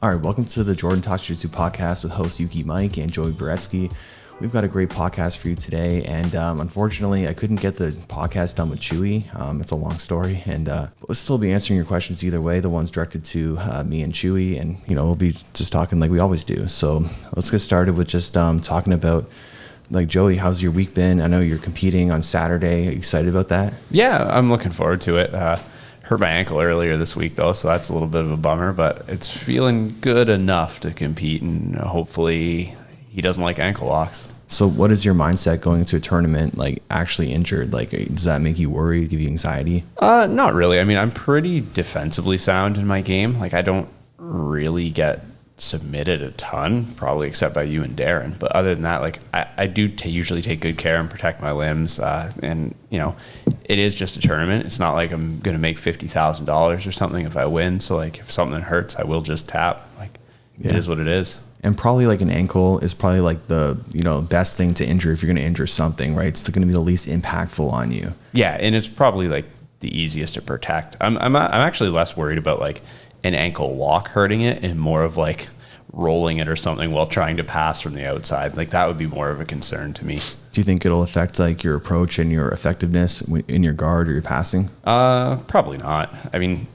All right, welcome to the Jordan Talk-Jitsu podcast with host Yuki Mike and Joey Boretski. We've got a great podcast for you today, and unfortunately, I couldn't get the podcast done with Chewy. It's a long story, and we'll still be answering your questions either way. The one's directed to me and Chewy, and we'll be just talking like we always do. So let's get started with just talking about, like, Joey, how's your week been? I know you're competing on Saturday. Are you excited about that? Yeah, I'm looking forward to it. Hurt my ankle earlier this week, though, so that's a little bit of a bummer, but it's feeling good enough to compete, and hopefully he doesn't like ankle locks. So what is your mindset going into a tournament, like, actually injured? Like, does that make you worry, give you anxiety? Not really. I mean, I'm pretty defensively sound in my game. Like, I don't really get submitted a ton, probably except by you and Darren. But other than that, like, I do usually take good care and protect my limbs. And, it is just a tournament. It's not like I'm going to make $50,000 or something if I win. So, like, if something hurts, I will just tap. Like, It is what it is. And probably like an ankle is probably like the, best thing to injure if you're going to injure something, right? It's going to be the least impactful on you. Yeah. And it's probably like the easiest to protect. I'm actually less worried about like an ankle lock hurting it and more of like rolling it or something while trying to pass from the outside. Like, that would be more of a concern to me. Do you think it'll affect like your approach and your effectiveness in your guard or your passing? Probably not. I mean,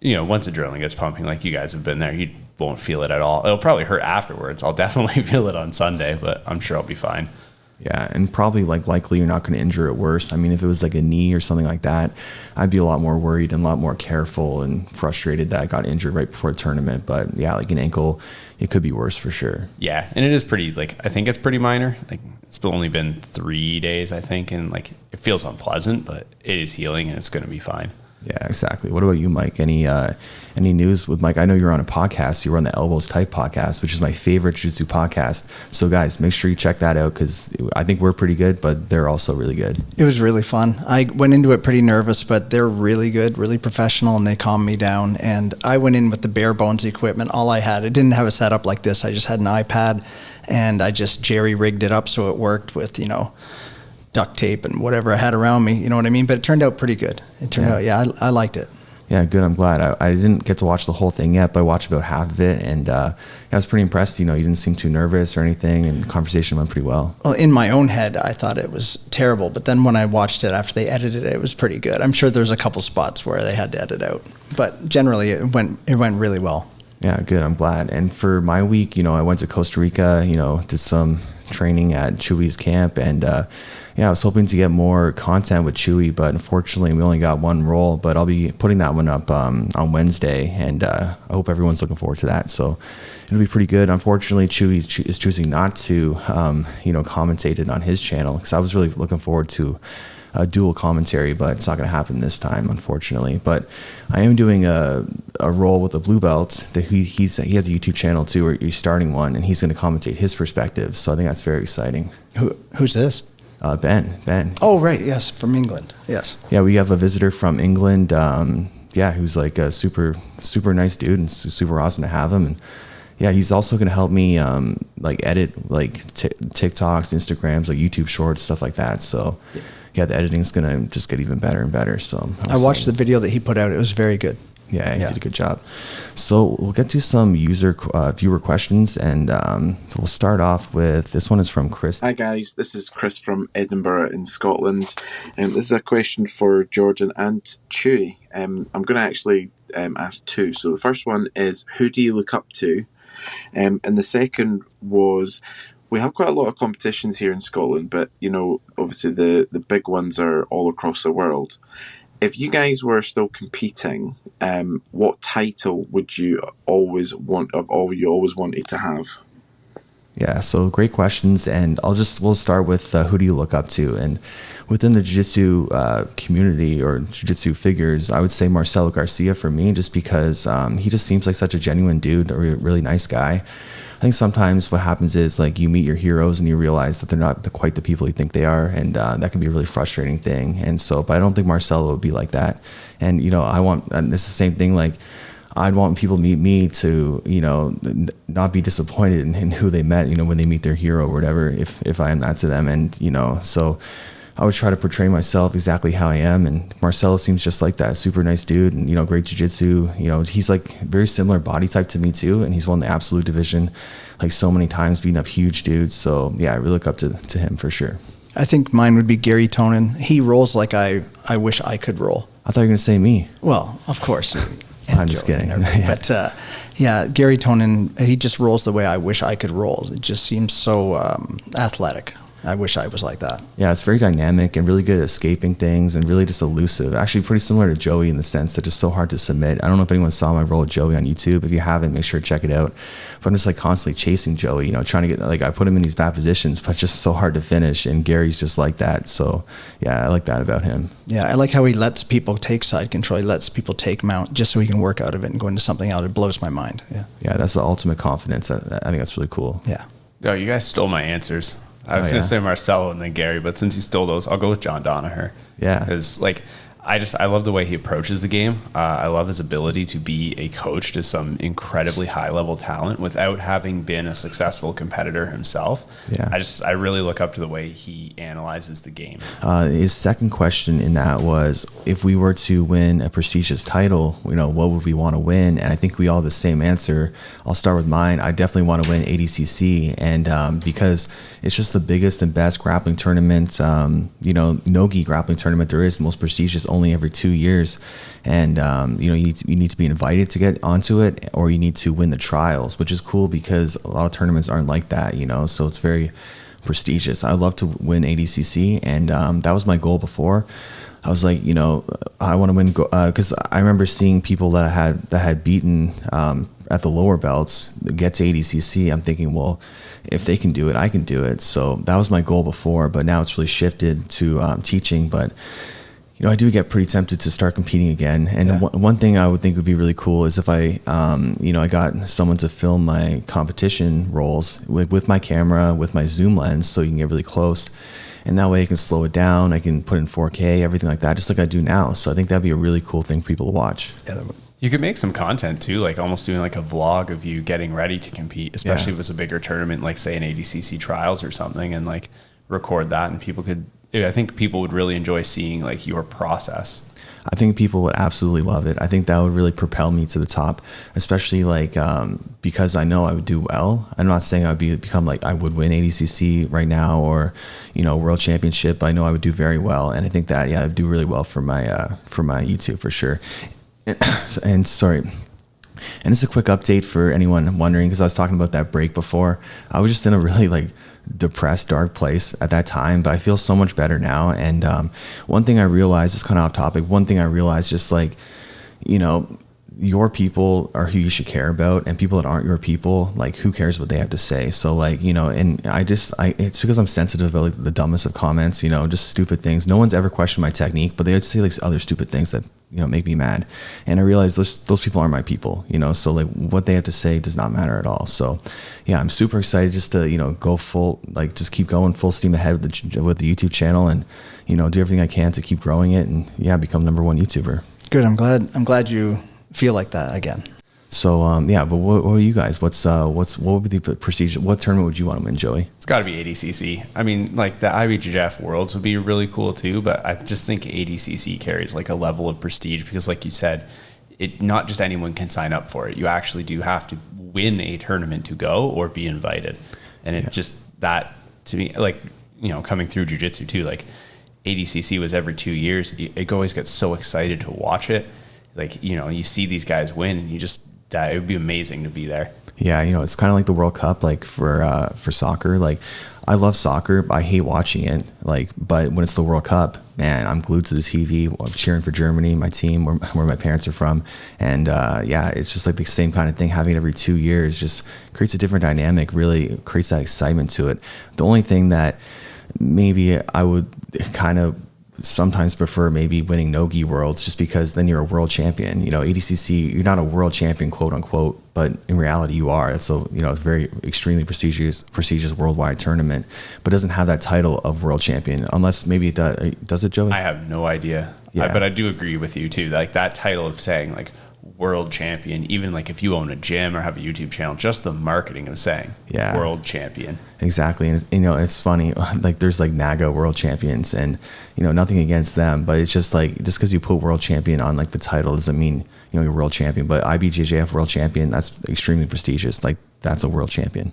once adrenaline gets pumping, like you guys have been there, you won't feel it at all. It'll probably hurt afterwards. I'll definitely feel it on Sunday, but I'm sure I'll be fine. Yeah, and probably likely you're not going to injure it worse. I mean, if it was like a knee or something like that, I'd be a lot more worried and a lot more careful and frustrated that I got injured right before the tournament. But yeah, like an ankle, it could be worse for sure. Yeah, and it is pretty, I think it's pretty minor. Like, it's only been 3 days, I think, and like it feels unpleasant, but it is healing and it's going to be fine. Yeah, exactly. What about you, Mike? Any news with Mike? I know you're on a podcast. You were on the Elbows Tight podcast, which is my favorite jiu-jitsu podcast. So guys, make sure you check that out because I think we're pretty good, but they're also really good. It was really fun. I went into it pretty nervous, but they're really good, really professional, and they calmed me down. And I went in with the bare bones equipment. All I had, I didn't have a setup like this. I just had an iPad, and I just jerry-rigged it up so it worked with, duct tape and whatever I had around me, you know what I mean? But it turned out pretty good. It turned out, I liked it. Yeah, good. I'm glad. I didn't get to watch the whole thing yet, but I watched about half of it, and I was pretty impressed. You didn't seem too nervous or anything, and the conversation went pretty well. Well, in my own head, I thought it was terrible, but then when I watched it after they edited it, it was pretty good. I'm sure there's a couple spots where they had to edit out, but generally it went really well. Yeah, good. I'm glad. And for my week, I went to Costa Rica, did some training at Chewy's camp, and I was hoping to get more content with Chewy, but unfortunately we only got one roll, but I'll be putting that one up on Wednesday, and I hope everyone's looking forward to that. So it'll be pretty good. Unfortunately, Chewy is choosing not to, commentate it on his channel, because I was really looking forward to a dual commentary, but it's not going to happen this time, unfortunately. But I am doing a role with a blue belt that he has a YouTube channel too, where he's starting one, and he's going to commentate his perspective. So I think that's very exciting. Who's this? Ben. Oh, right. Yes. From England. Yes. Yeah. We have a visitor from England. Who's like a super, super nice dude, and super awesome to have him. And yeah, he's also going to help me, edit like TikToks, Instagrams, like YouTube shorts, stuff like that. So yeah, the editing's going to just get even better and better. So I watched the video that he put out. It was very good. Yeah, he did a good job. So we'll get to some viewer questions, and so we'll start off with, this one is from Chris. Hi guys, this is Chris from Edinburgh in Scotland. This is a question for Jordan and Chewy. I'm going to actually ask two. So the first one is, who do you look up to? And the second was, we have quite a lot of competitions here in Scotland, but obviously the big ones are all across the world. If you guys were still competing, what title would you always wanted to have? Yeah, so great questions, and we'll start with who do you look up to? And within the jiu-jitsu community or jiu-jitsu figures, I would say Marcelo Garcia for me, just because he just seems like such a genuine dude, a really nice guy. I think sometimes what happens is, like, you meet your heroes and you realize that they're not quite the people you think they are, and that can be a really frustrating thing. And so, but I don't think Marcelo would be like that. And and it's the same thing, like, I'd want people to meet me to, not be disappointed in who they met, when they meet their hero or whatever, if I am that to them. And, so I would try to portray myself exactly how I am. And Marcelo seems just like that. Super nice dude, and, you know, great jiu-jitsu. You know, he's like very similar body type to me too. And he's won the absolute division like so many times, beating up huge dudes. So yeah, I really look up to him for sure. I think mine would be Gary Tonin. He rolls like I wish I could roll. I thought you were going to say me. Well, of course. I'm just kidding. Yeah. But yeah, Gary Tonin, he just rolls the way I wish I could roll. It just seems so athletic. I wish I was like that. Yeah, it's very dynamic and really good at escaping things and really just elusive. Actually, pretty similar to Joey in the sense that it's so hard to submit. I don't know if anyone saw my roll with Joey on YouTube. If you haven't, make sure to check it out. But I'm just like constantly chasing Joey, you know, trying to get, like, I put him in these bad positions, but just so hard to finish. And Gary's just like that. So yeah, I like that about him. Yeah, I like how he lets people take side control. He lets people take mount just so he can work out of it and go into something else. It blows my mind. Yeah, that's the ultimate confidence. I think that's really cool. Yeah. Oh, you guys stole my answers. I was going to say Marcelo and then Gary, but since you stole those, I'll go with John Danaher. Yeah. Because, like, I love the way he approaches the game. I love his ability to be a coach to some incredibly high-level talent without having been a successful competitor himself. Yeah. I really look up to the way he analyzes the game. His second question in that was, if we were to win a prestigious title, you know, what would we want to win? And I think we all have the same answer. I'll start with mine. I definitely want to win ADCC, and because it's just the biggest and best grappling tournament, you know, Nogi grappling tournament there is, the most prestigious, only every 2 years. And you know, you need to be invited to get onto it, or you need to win the trials, which is cool because a lot of tournaments aren't like that, you know, so it's very prestigious. I'd love to win ADCC, and that was my goal before. I was like, you know, I want to win, because I remember seeing people that had beaten at the lower belts get to ADCC. I'm thinking, well, if they can do it, I can do it. So that was my goal before, but now it's really shifted to teaching. But you know, I do get pretty tempted to start competing again. And one thing I would think would be really cool is if I, you know, I got someone to film my competition rolls with my camera, with my zoom lens, so you can get really close. And that way I can slow it down. I can put in 4K, everything like that, just like I do now. So I think that'd be a really cool thing for people to watch. Yeah, you could make some content too, like almost doing like a vlog of you getting ready to compete, especially if it's a bigger tournament, like say an ADCC trials or something, and like record that, and people could, I think people would really enjoy seeing like your process. I think people would absolutely love it. I think that would really propel me to the top, especially like because I know I would do well. I'm not saying I would become like I would win ADCC right now or, you know, world championship. But I know I would do very well, and I think that I would do really well for my YouTube for sure. And sorry. And it's a quick update for anyone wondering, because I was talking about that break before. I was just in a really like depressed, dark place at that time, but I feel so much better now. And one thing I realized, is kind of off topic, one thing I realized, just like, you know, your people are who you should care about, and people that aren't your people, like, who cares what they have to say? So like, you know, and it's because I'm sensitive about like the dumbest of comments, you know, just stupid things. No one's ever questioned my technique, but they would say like other stupid things that, you know, make me mad. And I realized those people aren't my people, you know, so like what they have to say does not matter at all. So yeah, I'm super excited just to, you know, go full, like just keep going full steam ahead with the YouTube channel, and, you know, do everything I can to keep growing it, and become #1 YouTuber. Good. I'm glad you feel like that again. So but what are you guys? What would be the procedure? What tournament would you want to win, Joey? It's got to be ADCC. I mean, like the IBJJF Worlds would be really cool too, but I just think ADCC carries like a level of prestige because, like you said, it not just anyone can sign up for it. You actually do have to win a tournament to go or be invited, and it just, that to me, like, you know, coming through jiu-jitsu too, like ADCC was every 2 years. It always gets so excited to watch it. Like, you know, you see these guys win, and you just, it would be amazing to be there. Yeah, you know, it's kind of like the World Cup, like for soccer. Like, I love soccer, but I hate watching it. Like, but when it's the World Cup, man, I'm glued to the TV. I'm cheering for Germany, my team, where my parents are from, and it's just like the same kind of thing. Having it every 2 years just creates a different dynamic. Really creates that excitement to it. The only thing that maybe I would kind of sometimes prefer maybe winning Nogi Worlds, just because then you're a world champion. You know, ADCC, you're not a world champion, quote unquote, but in reality you are. So, you know, it's very extremely prestigious worldwide tournament, but doesn't have that title of world champion, unless maybe it does it, Joey? I have no idea. Yeah. But I do agree with you too. Like that title of saying like world champion, even like if you own a gym or have a YouTube channel, just the marketing of saying world champion. Exactly. And it's funny, like there's like NAGA world champions, and nothing against them, but it's just like, just because you put world champion on like the title doesn't mean you're world champion. But IBJJF world champion, that's extremely prestigious. Like that's a world champion.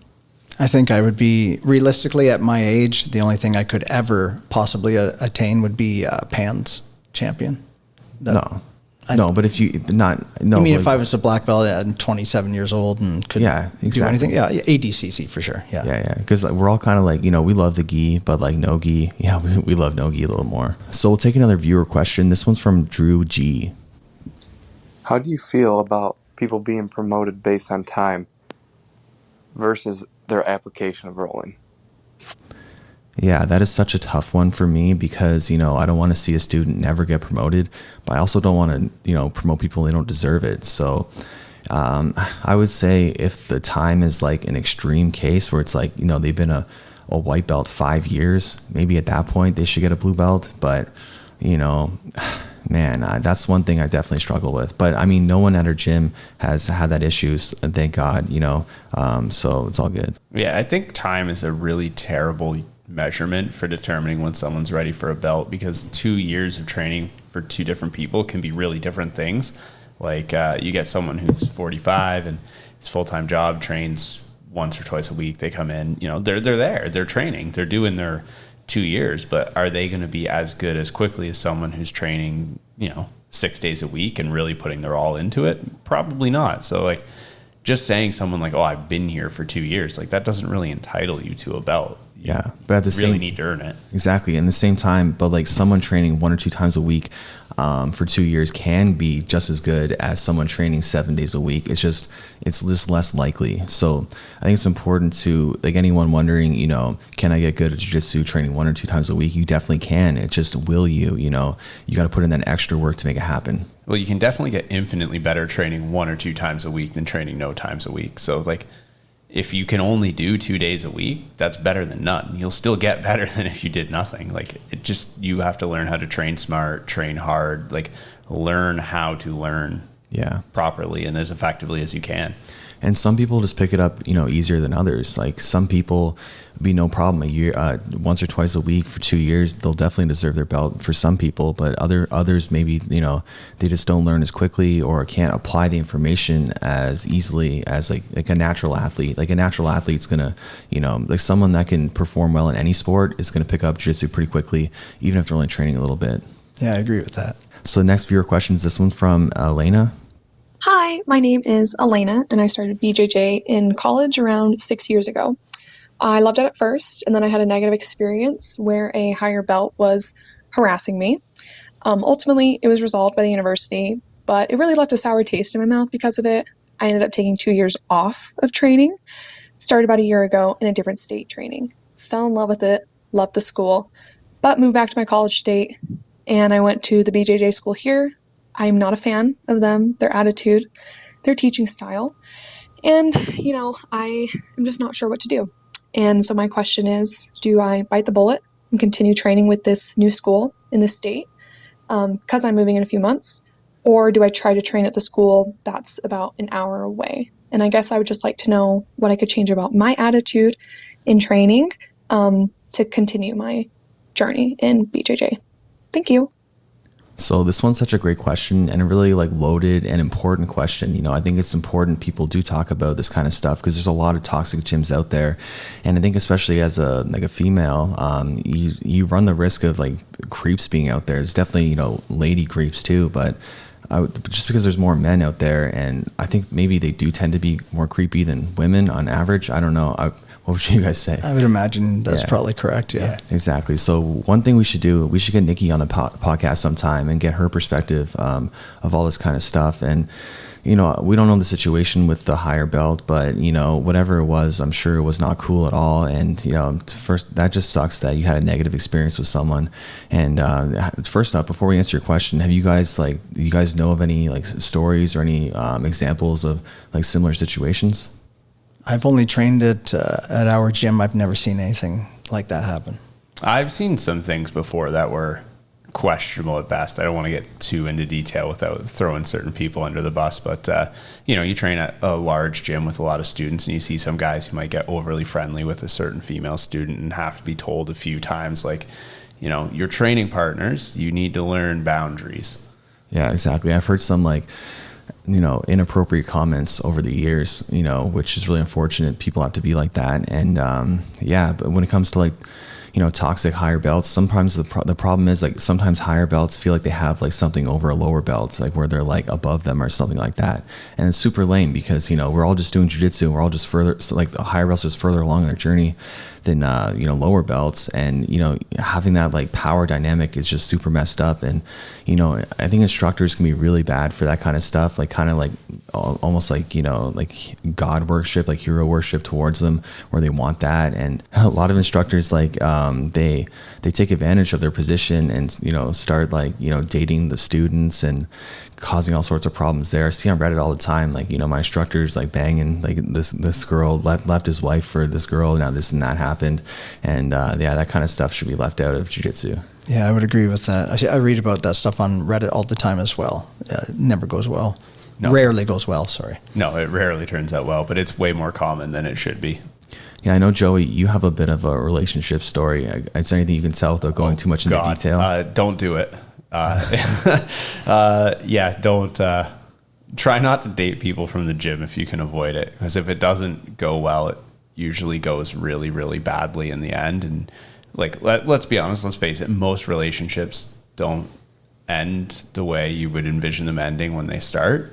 I think I would be, realistically at my age, the only thing I could ever possibly attain would be PANS champion. But if you if I was a black belt at 27 years old and could do anything, ADCC for sure. Yeah. Because we're all kind of like, we love the gi, but like no gi, we love no gi a little more. So we'll take another viewer question. This one's from Drew G. How do you feel about people being promoted based on time versus their application of rolling? Yeah, that is such a tough one for me because, I don't want to see a student never get promoted, but I also don't want to, promote people they don't deserve it. So I would say if the time is like an extreme case where it's like, they've been a white belt 5 years, maybe at that point they should get a blue belt. But, man, that's one thing I definitely struggle with. But I mean, no one at our gym has had that issues, thank God, so it's all good. Yeah, I think time is a really terrible measurement for determining when someone's ready for a belt, because 2 years of training for two different people can be really different things. Like you get someone who's 45 and his full-time job, trains once or twice a week. They come in, they're there, they're training, they're doing their 2 years, but are they going to be as good as quickly as someone who's training, 6 days a week and really putting their all into it? Probably not. So like just saying someone like, oh, I've been here for 2 years, like that doesn't really entitle you to a belt. Yeah, but at the really need to earn it. Exactly. In the same time, but like someone training 1 or 2 times a week for 2 years can be just as good as someone training 7 days a week. It's just less likely. So I think it's important to, like, anyone wondering, can I get good at jiu-jitsu training 1 or 2 times a week? You definitely can. It just will you got to put in that extra work to make it happen. Well, you can definitely get infinitely better training 1 or 2 times a week than training no times a week. So like, if you can only do 2 days a week, that's better than none. You'll still get better than if you did nothing. Like you have to learn how to train smart, train hard, like learn how to learn properly and as effectively as you can. And some people just pick it up, easier than others. Like some people be no problem a year, once or twice a week for 2 years, they'll definitely deserve their belt for some people, but others maybe, they just don't learn as quickly or can't apply the information as easily as like a natural athlete. Like a natural athlete's gonna, like someone that can perform well in any sport is gonna pick up jiu-jitsu pretty quickly, even if they're only training a little bit. Yeah, I agree with that. So the next viewer question is this one from Elena. Hi, my name is Elena, and I started BJJ in college around 6 years ago. I loved it at first, and then I had a negative experience where a higher belt was harassing me. Ultimately, it was resolved by the university, but it really left a sour taste in my mouth because of it. I ended up taking 2 years off of training, started about a year ago in a different state training. Fell in love with it, loved the school, but moved back to my college state, and I went to the BJJ school here. I'm not a fan of them, their attitude, their teaching style, and, I am just not sure what to do. And so my question is, do I bite the bullet and continue training with this new school in this state because I'm moving in a few months, or do I try to train at the school that's about an hour away? And I guess I would just like to know what I could change about my attitude in training to continue my journey in BJJ. Thank you. So this one's such a great question and a really like loaded and important question. I think it's important people do talk about this kind of stuff because there's a lot of toxic gyms out there. And I think especially as a female, you run the risk of like creeps being out there. There's definitely, lady creeps too, but just because there's more men out there, and I think maybe they do tend to be more creepy than women on average. I don't know. What would you guys say? I would imagine that's probably correct. Yeah, exactly. So one thing we should do, we should get Nikki on the podcast sometime and get her perspective of all this kind of stuff. And, we don't know the situation with the higher belt, but, whatever it was, I'm sure it was not cool at all. And, first, that just sucks that you had a negative experience with someone. And first up, before we answer your question, do you guys know of any like stories or any examples of like similar situations? I've only trained at our gym. I've never seen anything like that happen. I've seen some things before that were questionable at best. I don't want to get too into detail without throwing certain people under the bus, but you train at a large gym with a lot of students, and you see some guys who might get overly friendly with a certain female student and have to be told a few times, like, your training partners, you need to learn boundaries. Yeah, exactly. I've heard some inappropriate comments over the years, which is really unfortunate. People have to be like that. And but when it comes to toxic higher belts, sometimes the problem is sometimes higher belts feel like they have something over a lower belt, where they're above them or something like that. And it's super lame because, we're all just doing jiu-jitsu. We're all just further, the higher belts are just further along in their journey than, lower belts. And, having that power dynamic is just super messed up. And, I think instructors can be really bad for that kind of stuff, almost God worship, hero worship towards them, where they want that. And a lot of instructors, they take advantage of their position and, start dating the students and causing all sorts of problems there. I see on Reddit all the time, my instructor's banging, this girl left his wife for this girl. Now this and that happened. And that kind of stuff should be left out of jiu-jitsu. Yeah, I would agree with that. I read about that stuff on Reddit all the time as well. It never goes well. No. Rarely goes well, sorry. No, it rarely turns out well, but it's way more common than it should be. Yeah, I know, Joey, you have a bit of a relationship story. Is there anything you can tell without going too much into detail? Don't do it. Don't try not to date people from the gym if you can avoid it, because if it doesn't go well, it usually goes really, really badly in the end. And let's be honest, let's face it, most relationships don't end the way you would envision them ending when they start.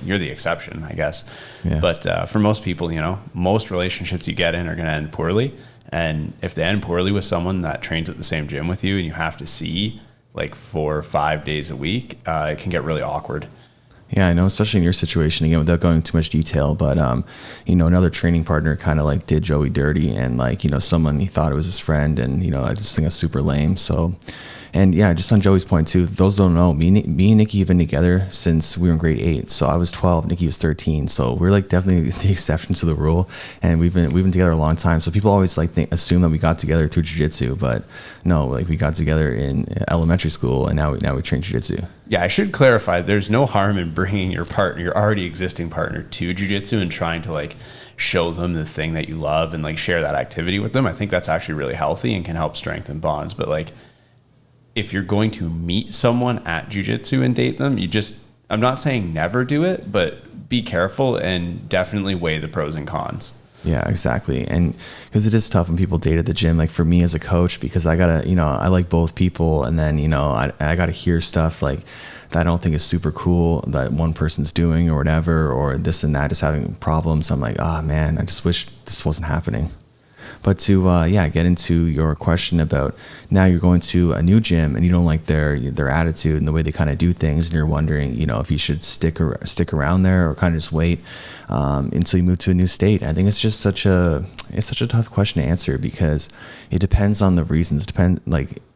You're the exception, I guess. Yeah. But for most people, most relationships you get in are going to end poorly. And if they end poorly with someone that trains at the same gym with you and you have to see 4 or 5 days a week, it can get really awkward. Yeah, I know, especially in your situation, again, without going into too much detail, but, another training partner kind of did Joey dirty, and someone, he thought it was his friend, and, I just think that's super lame. So, and yeah, just on Joey's point too, those don't know, me and Nikki have been together since we were in grade 8. So I was 12, Nikki was 13. So we're definitely the exception to the rule. And we've been together a long time. So people always assume that we got together through jiu-jitsu, but no, we got together in elementary school, and now we train jiu-jitsu. Yeah, I should clarify, there's no harm in bringing your already existing partner to jiu-jitsu and trying to show them the thing that you love and share that activity with them. I think that's actually really healthy and can help strengthen bonds. But if you're going to meet someone at jiu-jitsu and date them, I'm not saying never do it, but be careful and definitely weigh the pros and cons. Yeah, exactly. And because it is tough when people date at the gym, for me as a coach, because I gotta, I like both people, and then, I gotta hear stuff that I don't think is super cool that one person's doing or whatever, or this and that is having problems. I'm oh man, I just wish this wasn't happening. But to get into your question about, now you're going to a new gym and you don't like their attitude and the way they kind of do things, and you're wondering, if you should stick around there or kind of just wait until you move to a new state. I think it's just such a tough question to answer, because it depends on the reasons.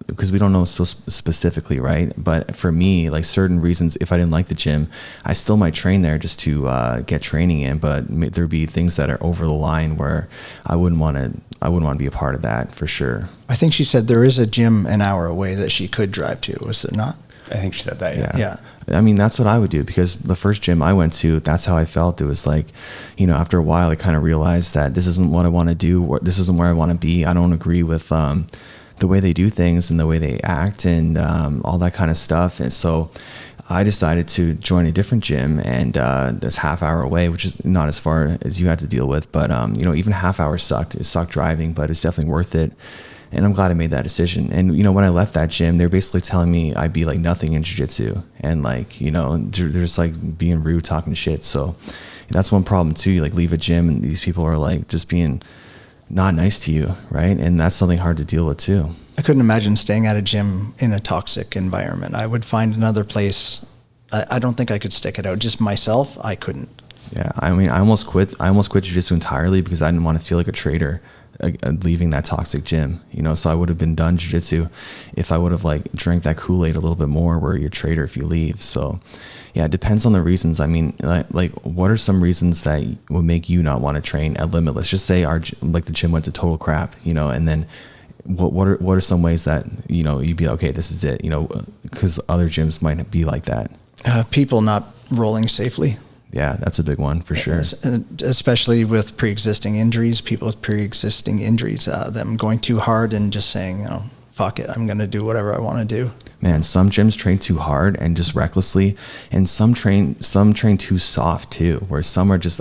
Because we don't know so specifically, right? But for me, certain reasons, if I didn't like the gym, I still might train there just to get training in. But there'd be things that are over the line where I wouldn't want to be a part of that, for sure. I think she said there is a gym an hour away that she could drive to. Was it not? I think she said that. Yeah. I mean, that's what I would do, because the first gym I went to, that's how I felt. It was after a while, I kind of realized that this isn't what I want to do. This isn't where I want to be. I don't agree with the way they do things and the way they act and all that kind of stuff. And so I decided to join a different gym, and this half hour away, which is not as far as you had to deal with, but even half hour sucked. It sucked driving, but it's definitely worth it. And I'm glad I made that decision. And when I left that gym, they're basically telling me I'd be nothing in jiu-jitsu, and they're just being rude, talking shit. So that's one problem too. You leave a gym and these people are just being not nice to you, right? And that's something hard to deal with too. I couldn't imagine staying at a gym in a toxic environment. I would find another place. I don't think I could stick it out. Just myself, I couldn't. Yeah, I mean, I almost quit jiu-jitsu entirely because I didn't want to feel like a traitor leaving that toxic gym. So I would have been done jiu-jitsu if I would have drank that Kool-Aid a little bit more, where you're a traitor if you leave. So yeah, it depends on the reasons. I mean, what are some reasons that would make you not want to train at limit? Let's just say the gym went to total crap, and then what are some ways that, you'd be okay, this is it, because other gyms might be like that. People not rolling safely. Yeah, that's a big one for sure. Especially with pre-existing injuries, people with pre-existing injuries, them going too hard and just saying, fuck it, I'm going to do whatever I want to do. Man, some gyms train too hard and just recklessly, and some train too soft too, where some are just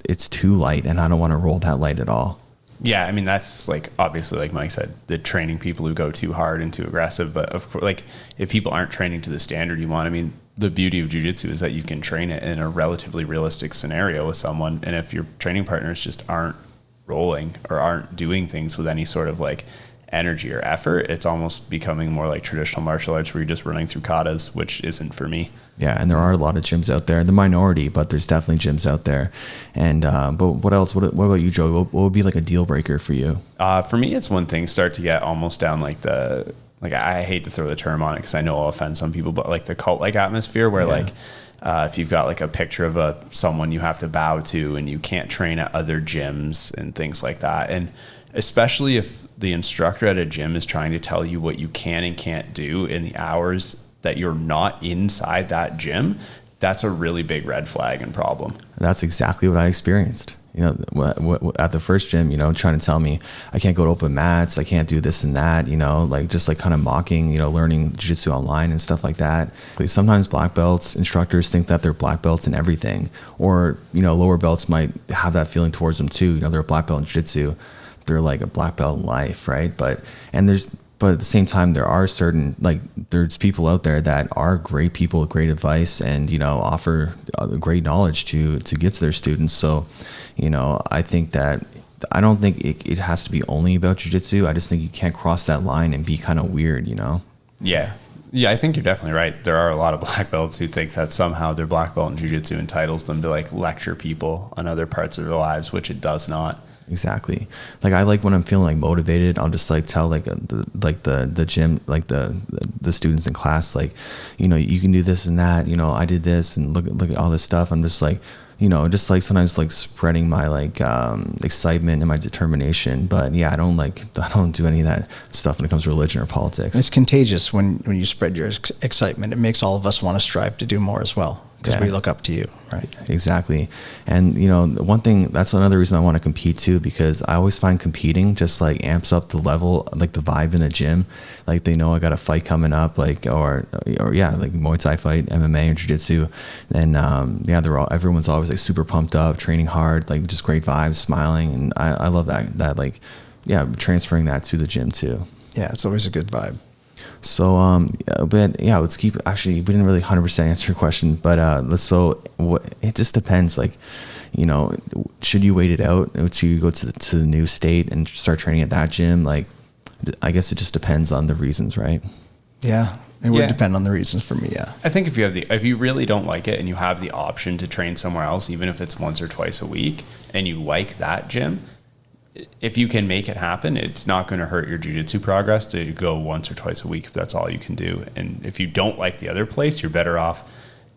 it's too light, and I don't want to roll that light at all. Yeah, I mean, that's like, obviously, like Mike said, the training people who go too hard and too aggressive. But of course, like, if people aren't training to the standard you want, I mean, the beauty of jiu-jitsu is that you can train it in a relatively realistic scenario with someone. And if your training partners just aren't rolling or aren't doing things with any sort of like energy or effort, it's almost becoming more like traditional martial arts where you're just running through katas, which isn't for me. Yeah, and there are a lot of gyms out there. The minority, but there's definitely gyms out there. And but what else? What about you, Joey? What would be like a deal breaker for you? For me, it's when things start to get almost down like I hate to throw the term on it because I know I'll offend some people, but like the cult-like atmosphere where if you've got like a picture of someone you have to bow to and you can't train at other gyms and things like that. And especially if the instructor at a gym is trying to tell you what you can and can't do in the hours that you're not inside that gym, that's a really big red flag and problem. That's exactly what I experienced. At the first gym, trying to tell me I can't go to open mats, I can't do this and that, just like kind of mocking, learning jiu-jitsu online and stuff like that. Sometimes black belts instructors think that they're black belts in everything, or, lower belts might have that feeling towards them too. They're a black belt in jiu-jitsu. They're like a black belt in life, right? But at the same time, there are certain, there's people out there that are great people with great advice and, offer great knowledge to give to their students. So, I think that, I don't think it has to be only about jiu-jitsu. I just think you can't cross that line and be kind of weird, Yeah. Yeah, I think you're definitely right. There are a lot of black belts who think that somehow their black belt in jiu-jitsu entitles them to lecture people on other parts of their lives, which it does not. Exactly. I like when I'm feeling motivated, I'll just tell the gym, the students in class, you can do this and that, I did this and look at all this stuff. I'm just sometimes spreading my excitement and my determination. But yeah, I don't do any of that stuff when it comes to religion or politics. It's contagious when you spread your excitement. It makes all of us want to strive to do more as well, because we look up to you, right? Exactly. And one thing, that's another reason I want to compete too, because I always find competing just amps up the level, the vibe in the gym. They know I got a fight coming up, or Muay Thai fight, MMA or jiu-jitsu. And everyone's always super pumped up, training hard, just great vibes, smiling. And I love that transferring that to the gym too. Yeah, it's always a good vibe. So, let's keep, actually, we didn't really 100% answer your question, but, it just depends. Should you wait it out to go to the new state and start training at that gym? I guess it just depends on the reasons, right? Yeah. It would depend on the reasons for me. Yeah. I think if you really don't like it and you have the option to train somewhere else, even if it's once or twice a week, and you like that gym, if you can make it happen, it's not going to hurt your jiu-jitsu progress to go once or twice a week if that's all you can do. And if you don't like the other place, you're better off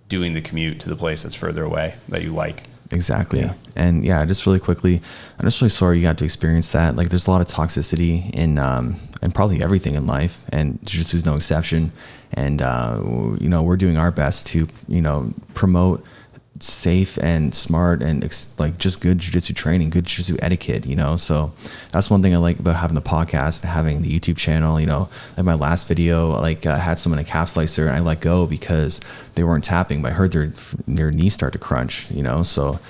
doing the commute to the place that's further away that you like. Exactly. Yeah. And just really quickly, I'm just really sorry you got to experience that. There's a lot of toxicity in probably everything in life, and jiu-jitsu is no exception. And we're doing our best to promote safe and smart and just good jiu-jitsu training, good jiu-jitsu etiquette, so that's one thing I like about having the podcast and having the YouTube channel. My last video, I had someone in a calf slicer and I let go because they weren't tapping, but I heard their knees start to crunch, so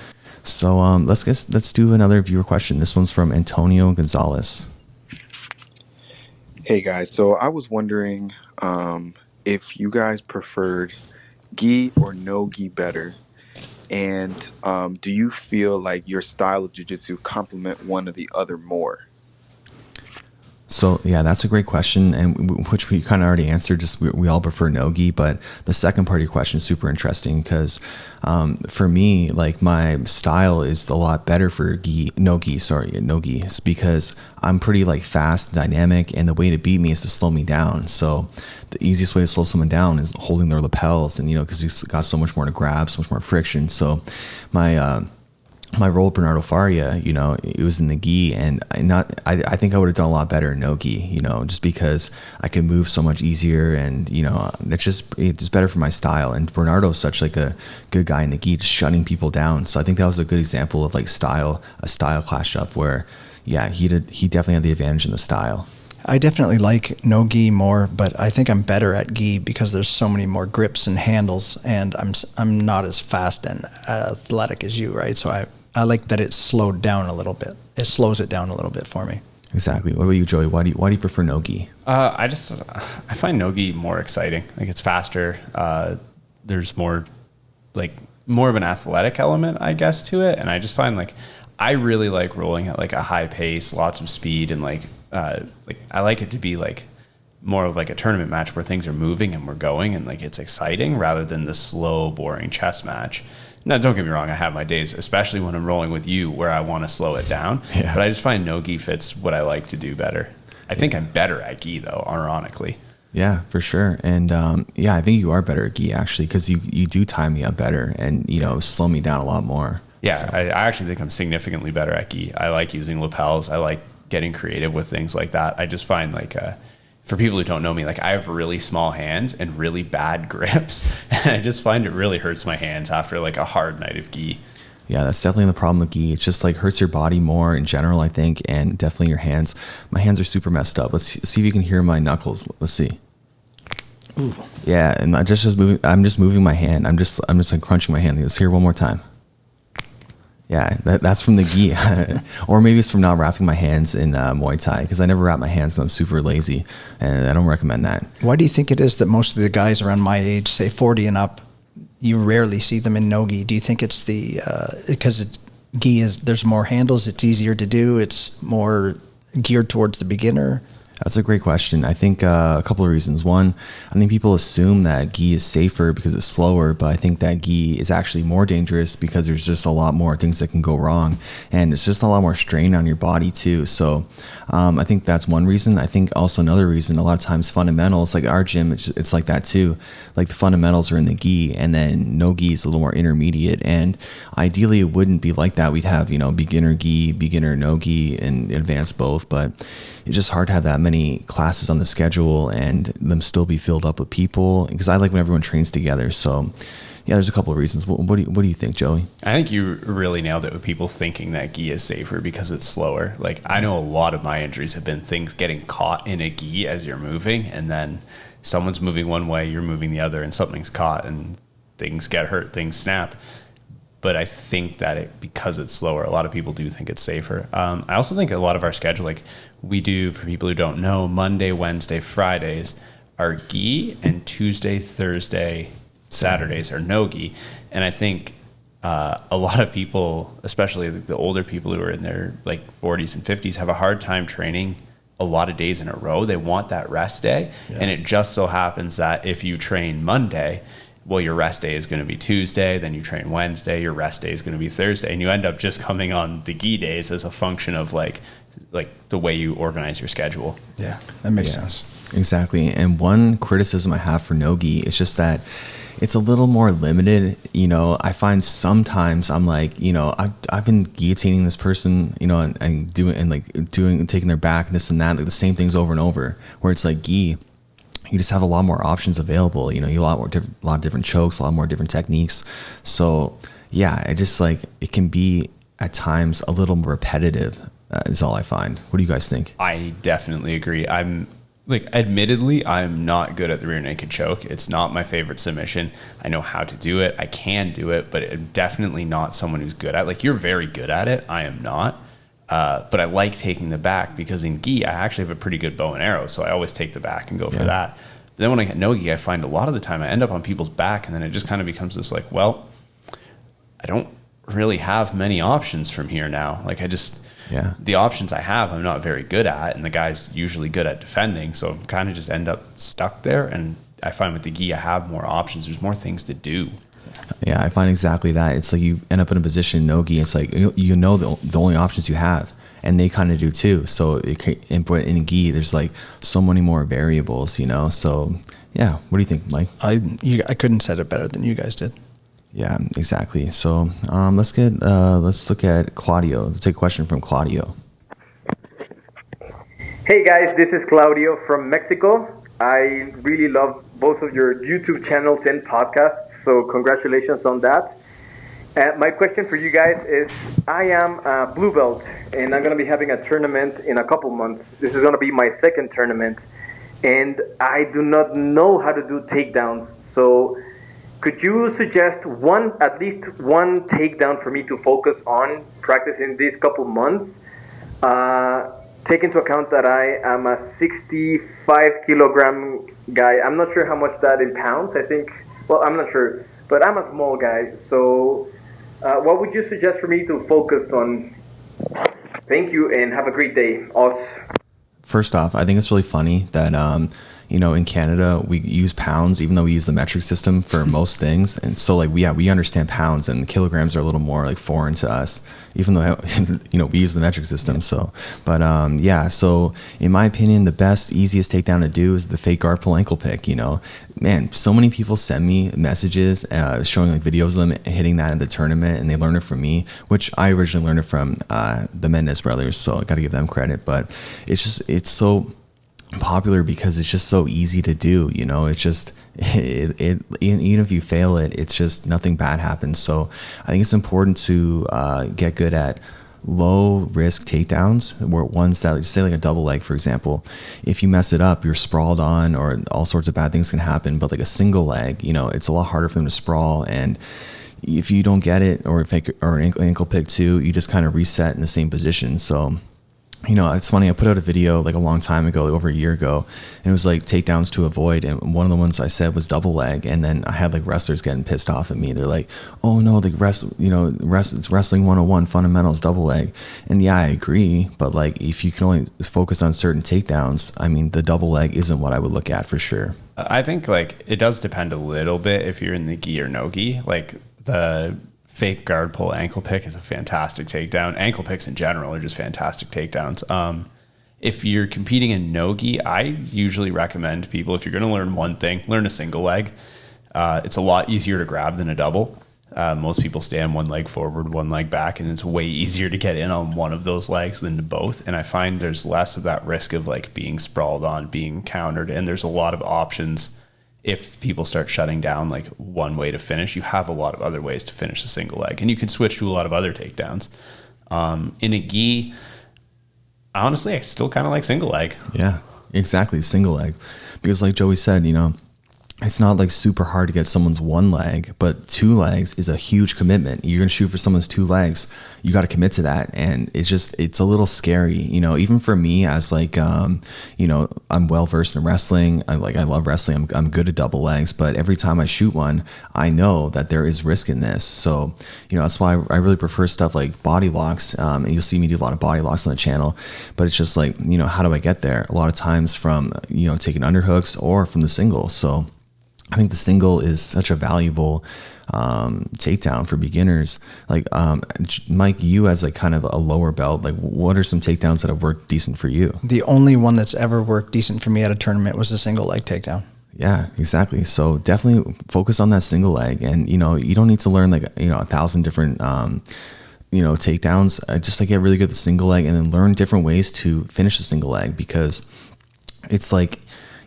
let's do another viewer question. This one's from Antonio Gonzalez. Hey guys, so I was wondering if you guys preferred gi or no gi better. And do you feel like your style of jiu-jitsu complement one or the other more? So yeah, that's a great question, and which we kind of already answered. Just we all prefer nogi, but the second part of your question is super interesting because for me, my style is a lot better for nogi, because I'm pretty fast, dynamic, and the way to beat me is to slow me down. So the easiest way to slow someone down is holding their lapels, and because we've got so much more to grab, so much more friction. So my my role with Bernardo Faria, you know, it was in the gi, and I think I would have done a lot better in no gi, you know, just because I could move so much easier, and you know, it's better for my style. And Bernardo's such like a good guy in the gi, just shutting people down. So I think that was a good example of like a style clash up where, yeah, he definitely had the advantage in the style. I definitely like no gi more, but I think I'm better at gi because there's so many more grips and handles, and I'm not as fast and athletic as you, right? So I like that it's slowed down a little bit. It slows it down a little bit for me. Exactly. What about you, Joey? Why do you prefer no gi? I find nogi more exciting. Like, it's faster. There's more of an athletic element, I guess, to it. And I just find like I really like rolling at like a high pace, lots of speed, and like I like it to be like more of like a tournament match where things are moving and we're going and like it's exciting rather than the slow, boring chess match. Now, don't get me wrong, I have my days, especially when I'm rolling with you, where I want to slow it down. Yeah. But I just find no-gi fits what I like to do better. I think I'm better at gi, though, ironically. Yeah, for sure. And yeah, I think you are better at gi, actually, because you do time me up better and, you know, slow me down a lot more. Yeah, so. I actually think I'm significantly better at gi. I like using lapels. I like getting creative with things like that. I just find like... for people who don't know me, like I have really small hands and really bad grips. And I just find it really hurts my hands after like a hard night of gi. Yeah, that's definitely the problem with gi. It's just like hurts your body more in general, I think, and definitely your hands. My hands are super messed up. Let's see if you can hear my knuckles. Let's see. Ooh. Yeah, and I'm just moving my hand. I'm just like crunching my hand. Let's hear it one more time. Yeah, that's from the gi. Or maybe it's from not wrapping my hands in Muay Thai, because I never wrap my hands and I'm super lazy, and I don't recommend that. Why do you think it is that most of the guys around my age, say 40 and up, you rarely see them in no-gi? Do you think it's because gi there's more handles, it's easier to do, it's more geared towards the beginner? That's a great question. I think a couple of reasons. One, I think people assume that gi is safer because it's slower, but I think that gi is actually more dangerous because there's just a lot more things that can go wrong, and it's just a lot more strain on your body too. So I think that's one reason. I think also another reason, a lot of times fundamentals, like our gym, it's like that too. Like the fundamentals are in the gi, and then no gi is a little more intermediate. And ideally it wouldn't be like that. We'd have, you know, beginner gi, beginner no gi, and advanced both, but it's just hard to have that many classes on the schedule and them still be filled up with people, because I like when everyone trains together. So yeah, there's a couple of reasons. What do you think, Joey? I think you really nailed it with people thinking that gi is safer because it's slower. Like, I know a lot of my injuries have been things getting caught in a gi as you're moving, and then someone's moving one way, you're moving the other, and something's caught and things get hurt, things snap. But I think that because it's slower, a lot of people do think it's safer. I also think a lot of our schedule, like we do, for people who don't know, Monday, Wednesday, Fridays are gi, and Tuesday, Thursday, Saturdays are no gi. And I think a lot of people, especially the older people who are in their like 40s and 50s, have a hard time training a lot of days in a row. They want that rest day. Yeah. And it just so happens that if you train Monday, well, your rest day is going to be Tuesday, then you train Wednesday, your rest day is going to be Thursday, and you end up just coming on the gi days as a function of like the way you organize your schedule. Yeah, that makes sense. Exactly. And one criticism I have for no-gi is just that it's a little more limited. You know, I find sometimes I'm like, you know, I've been guillotining this person, you know, and taking their back and this and that, like the same things over and over, where it's like gi, you just have a lot more options available. You know, a lot of different chokes, a lot more different techniques. So yeah, it can be at times a little repetitive, is all I find. What do you guys think? I definitely agree. Admittedly, I'm not good at the rear naked choke. It's not my favorite submission. I know how to do it. I can do it, but I'm definitely not someone who's good at it. Like, you're very good at it. I am not. But I like taking the back because in gi, I actually have a pretty good bow and arrow. So I always take the back and go for that. But then when I get no gi, I find a lot of the time I end up on people's back, and then it just kind of becomes this like, well, I don't really have many options from here now. Like, the options I have, I'm not very good at, and the guy's usually good at defending. So I kind of just end up stuck there. And I find with the gi, I have more options. There's more things to do. Yeah, I find exactly that. It's like you end up in a position in no-gi. It's like, you know the only options you have, and they kind of do too. So in gi, there's like so many more variables, you know? So yeah, what do you think, Mike? I couldn't said it better than you guys did. Yeah, exactly. So let's look at Claudio. Let's take a question from Claudio. Hey guys, this is Claudio from Mexico. I really love both of your YouTube channels and podcasts, so congratulations on that. My question for you guys is, I am a blue belt and I'm going to be having a tournament in a couple months. This is going to be my second tournament and I do not know how to do takedowns. So could you suggest at least one takedown for me to focus on practicing these couple months? Take into account that I am a 65 kilogram guy. I'm not sure how much that in pounds. I think, well, I'm not sure, but I'm a small guy. So what would you suggest for me to focus on? Thank you and have a great day. Us. First off, I think it's really funny that in Canada we use pounds, even though we use the metric system for most things. And so like we understand pounds, and kilograms are a little more like foreign to us, even though we use the metric system. So, but so in my opinion, the best, easiest takedown to do is the fake guard pull ankle pick. Man, so many people send me messages showing like videos of them hitting that in the tournament, and they learned it from me, which I originally learned it from the Mendes brothers. So I got to give them credit. But it's so popular because it's just so easy to do. It's just even if you fail it, it's just nothing bad happens. So I think it's important to get good at low risk takedowns, where ones that, say like a double leg, for example, if you mess it up, you're sprawled on, or all sorts of bad things can happen. But like a single leg, it's a lot harder for them to sprawl, and if you don't get it, or an ankle pick too, you just kind of reset in the same position. So it's funny, I put out a video like a long time ago, over a year ago, and it was like takedowns to avoid, and one of the ones I said was double leg, and then I had like wrestlers getting pissed off at me. They're like, oh no, it's wrestling 101 fundamentals, double leg. And yeah, I agree, but like if you can only focus on certain takedowns, I mean, the double leg isn't what I would look at for sure. I think like it does depend a little bit if you're in the gi or no gi. Like the fake guard pull ankle pick is a fantastic takedown. Ankle picks in general are just fantastic takedowns. If you're competing in no-gi, I usually recommend people, if you're going to learn one thing, learn a single leg. It's a lot easier to grab than a double. Most people stand one leg forward, one leg back, and it's way easier to get in on one of those legs than to both. And I find there's less of that risk of like being sprawled on, being countered, and there's a lot of options. If people start shutting down like one way to finish, you have a lot of other ways to finish a single leg, and you can switch to a lot of other takedowns. In a gi, honestly, I still kind of like single leg. Yeah, exactly, single leg, because like Joey said, it's not like super hard to get someone's one leg, but two legs is a huge commitment. You're going to shoot for someone's two legs. You got to commit to that. And it's a little scary, even for me as like, I'm well versed in wrestling. I love wrestling. I'm good at double legs, but every time I shoot one, I know that there is risk in this. So, that's why I really prefer stuff like body locks. And you'll see me do a lot of body locks on the channel, but it's just like, how do I get there? A lot of times from, taking underhooks or from the single. So I think the single is such a valuable takedown for beginners. Like Mike, you as like kind of a lower belt, like what are some takedowns that have worked decent for you? The only one that's ever worked decent for me at a tournament was a single leg takedown. Yeah, exactly. So definitely focus on that single leg, and you don't need to learn like 1,000 different takedowns. Just like get really good at the single leg, and then learn different ways to finish the single leg, because it's like,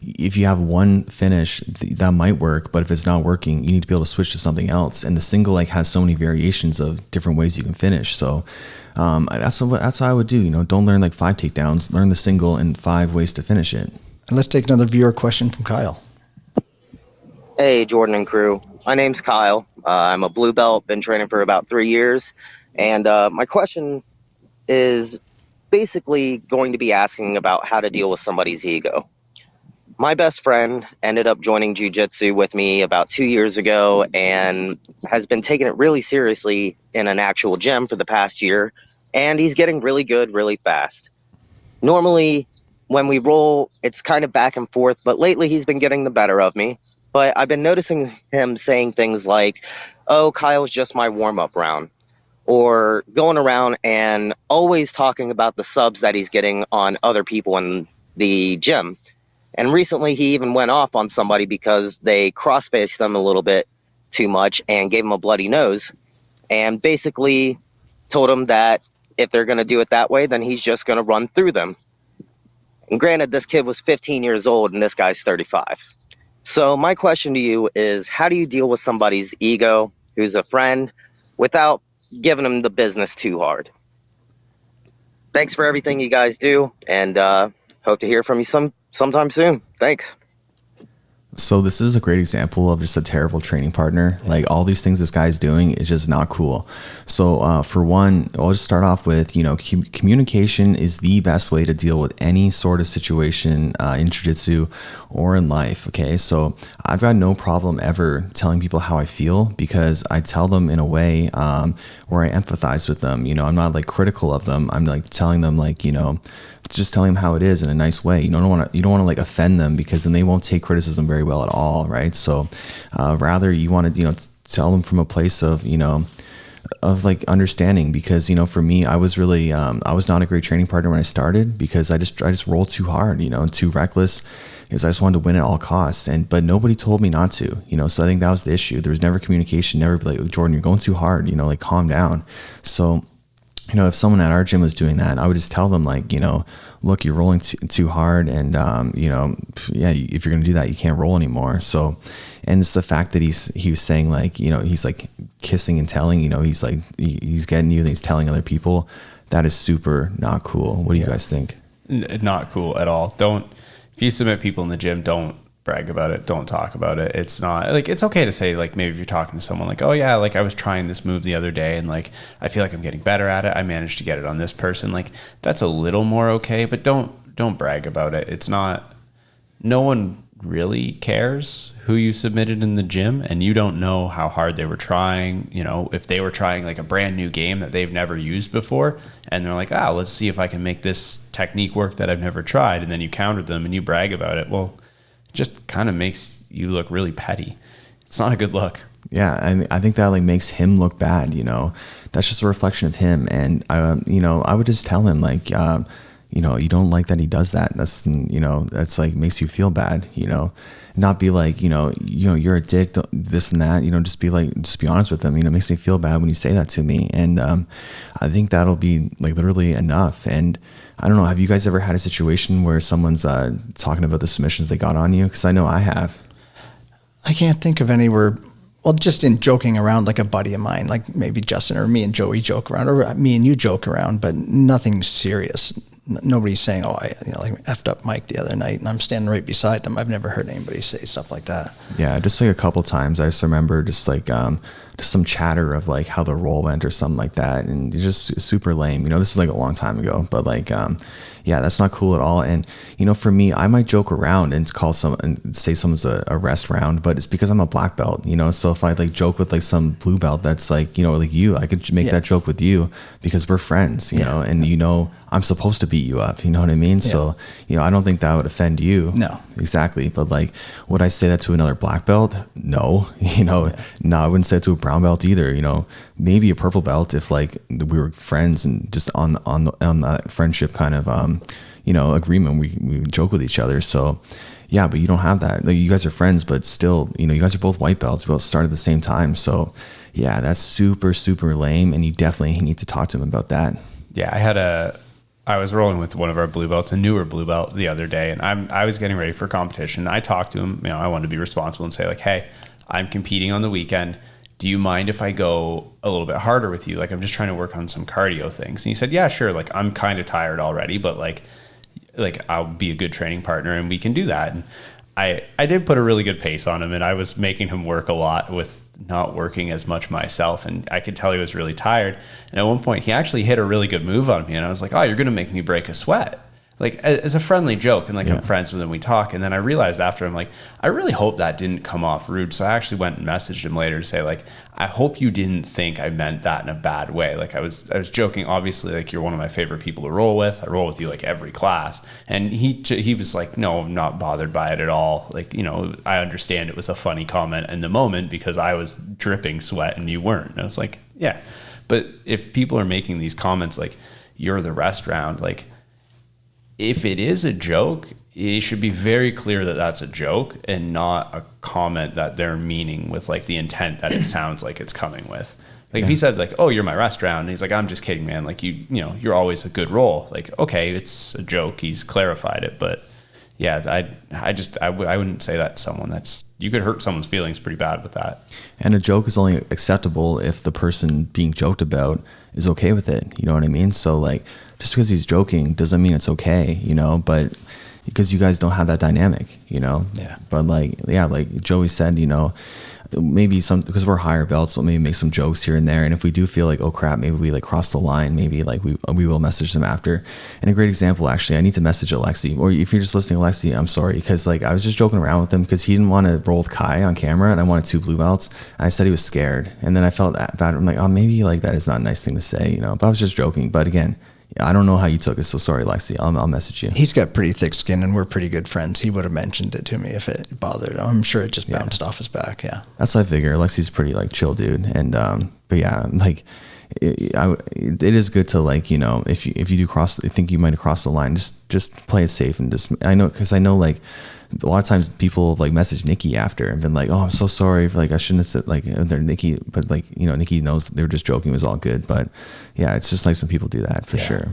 if you have one finish that might work, but if it's not working, you need to be able to switch to something else. And the single leg has so many variations of different ways you can finish. So that's how I would do. Don't learn like 5 takedowns, learn the single and 5 ways to finish it. And let's take another viewer question from Kyle. Hey, Jordan and crew. My name's Kyle. I'm a blue belt, been training for about 3 years. And my question is basically going to be asking about how to deal with somebody's ego. My best friend ended up joining Jiu Jitsu with me about 2 years ago and has been taking it really seriously in an actual gym for the past year. And he's getting really good really fast. Normally, when we roll, it's kind of back and forth, but lately he's been getting the better of me. But I've been noticing him saying things like, oh, Kyle's just my warm-up round. Or going around and always talking about the subs that he's getting on other people in the gym. And recently he even went off on somebody because they cross-faced them a little bit too much and gave him a bloody nose, and basically told him that if they're going to do it that way, then he's just going to run through them. And granted, this kid was 15 years old and this guy's 35. So my question to you is, how do you deal with somebody's ego who's a friend without giving them the business too hard? Thanks for everything you guys do, and hope to hear from you sometime soon. Thanks. So this is a great example of just a terrible training partner. Like, all these things this guy's doing is just not cool. So for one, I'll just start off with, communication is the best way to deal with any sort of situation in jiu-jitsu or in life. Okay. So I've got no problem ever telling people how I feel, because I tell them in a way where I empathize with them. I'm not like critical of them. I'm like telling them, like, just telling them how it is in a nice way. You don't want to like offend them, because then they won't take criticism very well at all, right? So rather you want to tell them from a place of of like understanding, because for me, I was really I was not a great training partner when I started, because I just rolled too hard, and too reckless, because I just wanted to win at all costs, but nobody told me not to, so I think that was the issue. There was never communication, never be like, Jordan, you're going too hard, like calm down. So if someone at our gym was doing that, I would just tell them, like, look, you're rolling too hard, and if you're going to do that, you can't roll anymore. So, and it's the fact that he was saying, like, he's like kissing and telling, he's like, he's getting you, and he's telling other people. That is super not cool. What do you guys think? Not cool at all. If you submit people in the gym, don't brag about it. Don't talk about it. It's not like, it's okay to say, like, maybe if you're talking to someone, like, oh yeah, like I was trying this move the other day and like I feel like I'm getting better at it, I managed to get it on this person, like that's a little more okay, but don't brag about it. It's not, no one really cares who you submitted in the gym, and you don't know how hard they were trying. If they were trying like a brand new game that they've never used before, and they're like, let's see if I can make this technique work that I've never tried, and then you countered them and you brag about it, well, just kind of makes you look really petty. It's not a good look. Yeah, I think that like makes him look bad. That's just a reflection of him. And I would just tell him, like, you don't like that he does that. That's that's like makes you feel bad. Not be like you're a dick, this and that. Just be honest with him. It makes me feel bad when you say that to me. And I think that'll be like literally enough. And I don't know, have you guys ever had a situation where someone's talking about the submissions they got on you? Because I know I have. I can't think of anywhere. Well, just in joking around, like a buddy of mine, like maybe Justin or me and Joey joke around, or me and you joke around, but nothing serious. Nobody's saying, oh, I like effed up Mike the other night, and I'm standing right beside them. I've never heard anybody say stuff like that. Yeah, just like a couple times. I just remember just like just some chatter of like how the roll went or something like that, and it's just super lame. This is like a long time ago, but like yeah, that's not cool at all. And for me, I might joke around and say someone's a rest round, but it's because I'm a black belt. So if I like joke with like some blue belt that's like like you, I could make that joke with you because we're friends. And I'm supposed to beat you up. You know what I mean? Yeah. So I don't think that would offend you. No, exactly. But like, would I say that to another black belt? No. No, I wouldn't say it to a brown belt either. Maybe a purple belt if like we were friends and just on that friendship kind of agreement, we joke with each other. So yeah, but you don't have that. Like, you guys are friends, but still, you guys are both white belts. We both started at the same time. So yeah, that's super, super lame. And you definitely need to talk to him about that. Yeah, I was rolling with one of our blue belts, a newer blue belt, the other day, and I was getting ready for competition. I talked to him. I wanted to be responsible and say, like, hey, I'm competing on the weekend. Do you mind if I go a little bit harder with you? Like, I'm just trying to work on some cardio things. And he said, yeah, sure. Like, I'm kind of tired already, but like I'll be a good training partner and we can do that. And I did put a really good pace on him, and I was making him work a lot with not working as much myself, and I could tell he was really tired. And at one point he actually hit a really good move on me, and I was like, oh, you're gonna make me break a sweat, like as a friendly joke, and like I'm friends with him, we talk. And then I realized after, I'm like, I really hope that didn't come off rude. So I actually went and messaged him later to say, like, I hope you didn't think I meant that in a bad way. Like, I was joking. Obviously, like, you're one of my favorite people to roll with. I roll with you like every class. And he was like, no, I'm not bothered by it at all. Like, I understand it was a funny comment in the moment because I was dripping sweat and you weren't. And I was like, yeah. But if people are making these comments like, you're the rest round, like, if it is a joke, it should be very clear that that's a joke and not a comment that they're meaning with like the intent that it sounds like it's coming with. Like if he said like, "Oh, you're my restaurant," and he's like, "I'm just kidding, man. Like you know, you're always a good roll." Like, okay, it's a joke. He's clarified it, but yeah, I wouldn't say that to someone. You could hurt someone's feelings pretty bad with that. And a joke is only acceptable if the person being joked about is okay with it. You know what I mean? So like, just because he's joking doesn't mean it's okay, you know, but because you guys don't have that dynamic, you know? Yeah. But like, yeah, like Joey said, you know, maybe because we're higher belts, we'll maybe make some jokes here and there. And if we do feel like, oh crap, maybe we like cross the line, maybe like we will message them after. And a great example, actually, I need to message Alexi, or if you're just listening, Alexi, I'm sorry, because like I was just joking around with him because he didn't want to roll with Kai on camera, and I wanted 2 blue belts. And I said he was scared, and then I felt bad. I'm like, oh, maybe like that is not a nice thing to say, you know. But I was just joking. But again, I don't know how you took it, so sorry, Lexi. I'll message you. He's got pretty thick skin, and we're pretty good friends. He would have mentioned it to me if it bothered him. I'm sure it just bounced off his back. Yeah, that's what I figure. Lexi's pretty like chill dude, and but yeah, like it is good to like, you know, if you do think you might have crossed the line, just play it safe and just I know like. A lot of times people like message Nikki after and been like, oh, I'm so sorry for like I shouldn't have said like they're Nikki, but like, you know, Nikki knows they were just joking, it was all good. But yeah, it's just like some people do that for sure.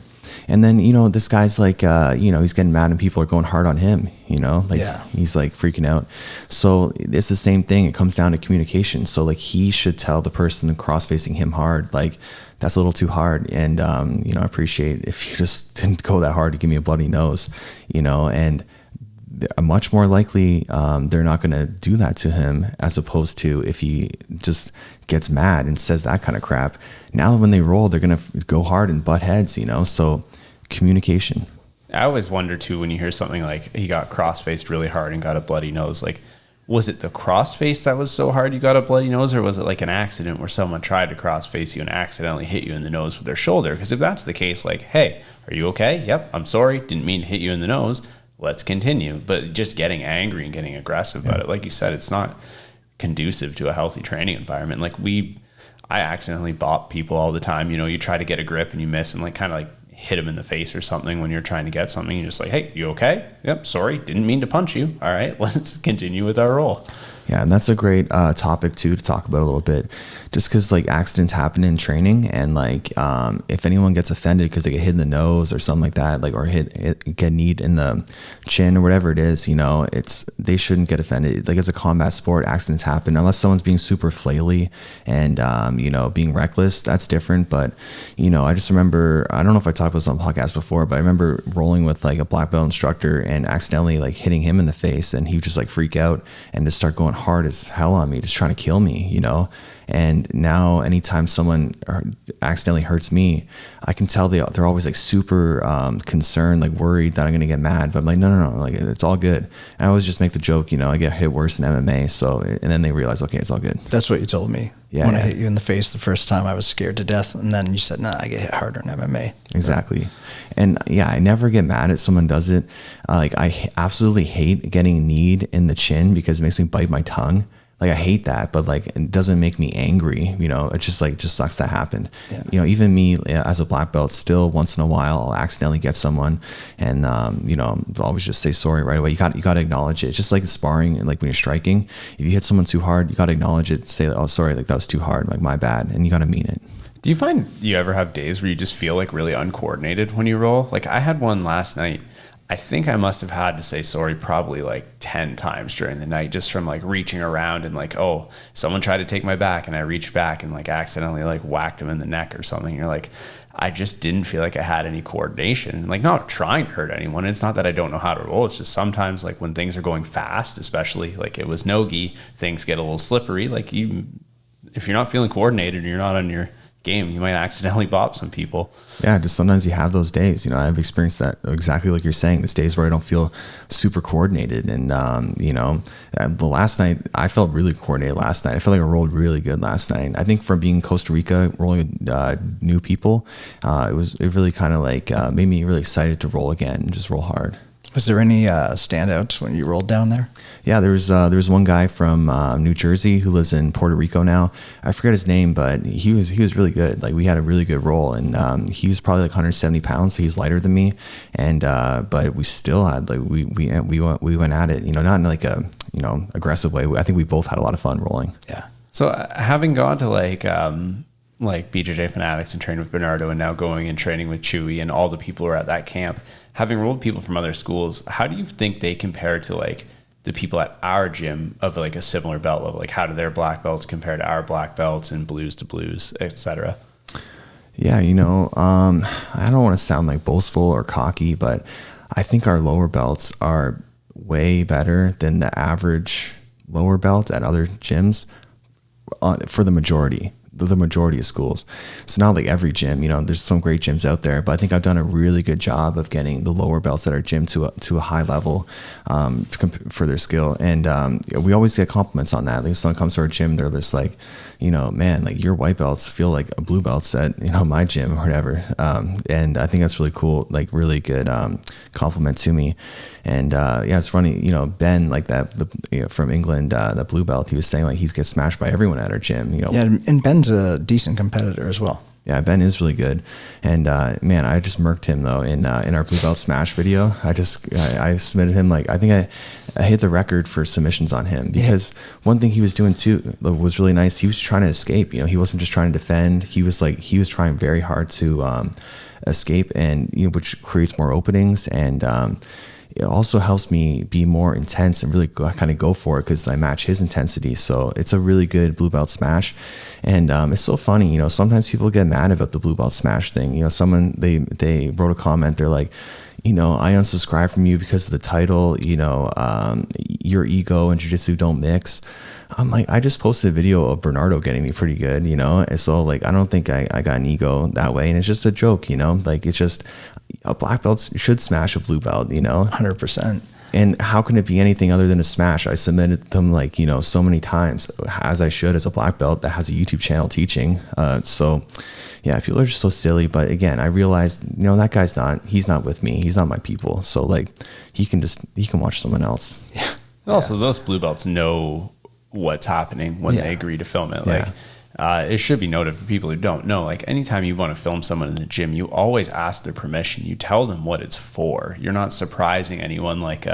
And then, you know, this guy's like you know, he's getting mad and people are going hard on him, you know, like he's like freaking out. So it's the same thing. It comes down to communication. So like he should tell the person cross facing him hard, like that's a little too hard. And you know, I appreciate if you just didn't go that hard to give me a bloody nose, you know, and much more likely they're not going to do that to him, as opposed to if he just gets mad and says that kind of crap. Now when they roll, they're going to go hard and butt heads, you know. So communication. I always wonder too, when you hear something like he got cross-faced really hard and got a bloody nose, like was it the cross-face that was so hard you got a bloody nose, or was it like an accident where someone tried to cross-face you and accidentally hit you in the nose with their shoulder? Because if that's the case, like, hey, are you okay? Yep, I'm sorry, didn't mean to hit you in the nose. Let's continue. But just getting angry and getting aggressive about it, like you said, it's not conducive to a healthy training environment. Like I accidentally bop people all the time. You know, you try to get a grip and you miss and like kind of like hit them in the face or something when you're trying to get something. You're just like, hey, you okay? Yep, sorry, didn't mean to punch you. All right, let's continue with our roll. Yeah, and that's a great topic too to talk about a little bit, just because like accidents happen in training, and like if anyone gets offended because they get hit in the nose or something like that, like or get kneed in the chin or whatever it is, you know, they shouldn't get offended. Like, as a combat sport, accidents happen unless someone's being super flaily and you know, being reckless. That's different. But you know, I just remember, I don't know if I talked about this on the podcast before, but I remember rolling with like a black belt instructor and accidentally like hitting him in the face, and he would just like freak out and just start going hard as hell on me, just trying to kill me, you know. And now anytime someone accidentally hurts me, I can tell they're always like super concerned, like worried that I'm gonna get mad. But I'm like, no, like it's all good. And I always just make the joke, you know, I get hit worse in MMA, so, and then they realize, okay, it's all good. That's what you told me. Yeah, when I hit you in the face the first time, I was scared to death, and then you said, I get hit harder in MMA. Exactly. And yeah, I never get mad if someone does it. Like, I absolutely hate getting kneed in the chin because it makes me bite my tongue. Like, I hate that, but like, it doesn't make me angry, you know. It just sucks that happened. Yeah. You know, even me as a black belt, still once in a while I'll accidentally get someone, and you know, I'll always just say sorry right away. You got to acknowledge it. It's just like sparring, and like when you're striking, if you hit someone too hard, you got to acknowledge it. Say, oh, sorry, like that was too hard, like my bad, and you got to mean it. Do you find you ever have days where you just feel like really uncoordinated when you roll? Like, I had one last night. I think I must have had to say sorry probably like 10 times during the night, just from like reaching around and like, oh, someone tried to take my back and I reached back and like accidentally like whacked him in the neck or something. You're like, I just didn't feel like I had any coordination. Like, not trying to hurt anyone. It's not that I don't know how to roll. It's just sometimes like when things are going fast, especially like it was Nogi, things get a little slippery. Like, if you're not feeling coordinated and you're not on your game, you might accidentally bop some people. Yeah, just sometimes you have those days. You know, I've experienced that exactly like you're saying. There's days where I don't feel super coordinated, and you know, the last night I felt really coordinated. Last night I felt like I rolled really good last night. I think from being in Costa Rica, rolling with new people, it really kind of like made me really excited to roll again and just roll hard. Was there any standouts when you rolled down there? Yeah, there was one guy from New Jersey who lives in Puerto Rico now. I forget his name, but he was really good. Like we had a really good roll, and he was probably like 170 pounds, so he's lighter than me. And but we still had like we went at it, not in like a aggressive way. I think we both had a lot of fun rolling. Yeah. So having gone to like BJJ Fanatics and trained with Bernardo, and now going and training with Chewy and all the people who are at that camp, having rolled people from other schools, how do you think they compare to like the people at our gym of like a similar belt level? Like how do their black belts compare to our black belts and blues to blues, etc.? Yeah, I don't want to sound like boastful or cocky, but I think our lower belts are way better than the average lower belt at other gyms for the majority of schools. So not like every gym, there's some great gyms out there, but I think I've done a really good job of getting the lower belts at our gym to a high level for their skill. And we always get compliments on that. Like if someone comes to our gym, they're just like, man, like your white belts feel like a blue belts at my gym or whatever. And I think that's really cool, like really good compliment to me. And it's funny, Ben, like that from England, that blue belt, he was saying like he gets smashed by everyone at our gym. Yeah, and Ben's a decent competitor as well. Yeah, Ben is really good, and man, I just murked him though in our blue belt smash video. I submitted him, like I think I hit the record for submissions on him, because one thing he was doing too was really nice. He was trying to escape. He wasn't just trying to defend. He was trying very hard to escape, and which creates more openings, and it also helps me be more intense and really kind of go for it because I match his intensity. So it's a really good blue belt smash. And it's so funny, sometimes people get mad about the blue belt smash thing. Someone, they wrote a comment, they're like, I unsubscribed from you because of the title, your ego and jiu-jitsu don't mix. I'm like, I just posted a video of Bernardo getting me pretty good, and so like, I don't think I got an ego that way. And it's just a joke, like it's just, a black belt should smash a blue belt, 100%. And how can it be anything other than a smash? I submitted them like, so many times, as I should, as a black belt that has a YouTube channel teaching. So yeah, people are just so silly. But again, I realized, that guy's he's not with me. He's not my people. So like he can watch someone else. Yeah. Also, those blue belts know what's happening when they agree to film it. Like, it should be noted for people who don't know, like anytime you want to film someone in the gym, you always ask their permission. You tell them what it's for. You're not surprising anyone like,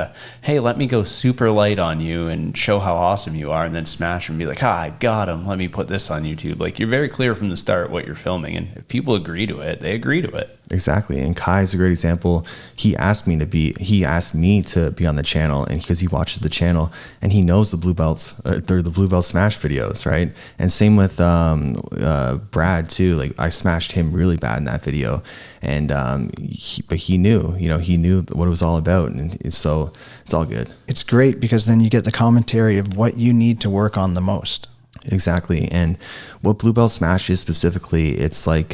hey, let me go super light on you and show how awesome you are, and then smash and be like, I got him. Let me put this on YouTube. Like, you're very clear from the start what you're filming, and if people agree to it, they agree to it. Exactly. And Kai is a great example. He asked me to be on the channel, and because he watches the channel and he knows the blue belts, they're the blue belt smash videos, right? And same with Brad too. Like I smashed him really bad in that video, and but he knew, he knew what it was all about, and so it's all good. It's great because then you get the commentary of what you need to work on the most. Exactly. And what blue belt smash is specifically, it's like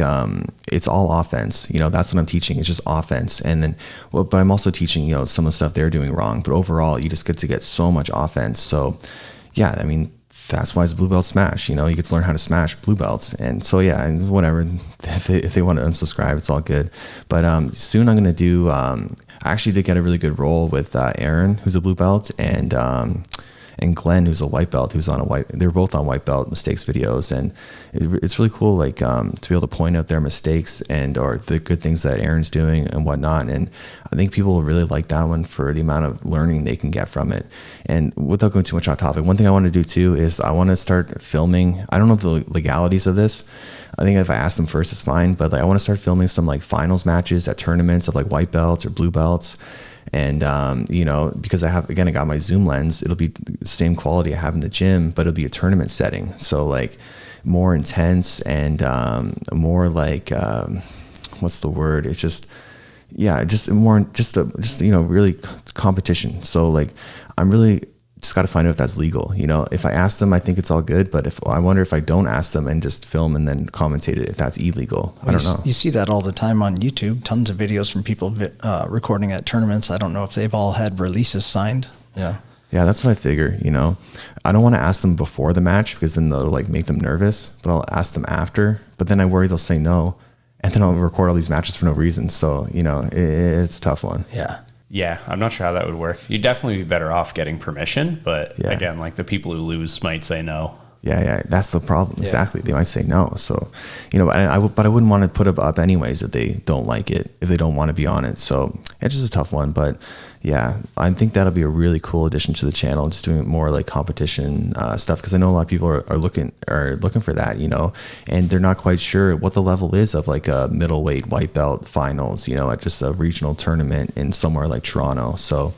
it's all offense. That's what I'm teaching. It's just offense. And then but I'm also teaching some of the stuff they're doing wrong, but overall you just get to get so much offense. So yeah, I mean, that's why it's a blue belt smash. You get to learn how to smash blue belts. And so yeah, and whatever, if they want to unsubscribe, it's all good. But soon I'm going to do I actually did get a really good roll with Aaron, who's a blue belt, and Glenn, who's a white belt, they're both on white belt mistakes videos. And it's really cool, like to be able to point out their mistakes or the good things that Aaron's doing and whatnot. And I think people will really like that one for the amount of learning they can get from it. And without going too much off topic, one thing I want to do too is I want to start filming. I don't know the legalities of this. I think if I ask them first, it's fine. But like, I want to start filming some like finals matches at tournaments of like white belts or blue belts. And, because I got my zoom lens, it'll be the same quality I have in the gym, but it'll be a tournament setting. So like more intense and, more like, what's the word? It's just, really competition. So like, I'm really just got to find out if that's legal. If I ask them, I think it's all good. But I wonder if I don't ask them and just film and then commentate it, if that's illegal. I don't know. You see that all the time on YouTube. Tons of videos from people recording at tournaments. I don't know if they've all had releases signed. Yeah. Yeah, that's what I figure. I don't want to ask them before the match because then they'll like make them nervous. But I'll ask them after. But then I worry they'll say no, and then I'll record all these matches for no reason. So it's a tough one. Yeah. Yeah, I'm not sure how that would work. You'd definitely be better off getting permission, but Yeah. again, like the people who lose might say no. Yeah, that's the problem. Exactly. They might say no. So, but I wouldn't want to put it up anyways if they don't like it, if they don't want to be on it. So it's just a tough one. But yeah, I think that'll be a really cool addition to the channel, just doing more like competition stuff. Because I know a lot of people are looking for that, and they're not quite sure what the level is of like a middleweight white belt finals, at just a regional tournament in somewhere like Toronto. So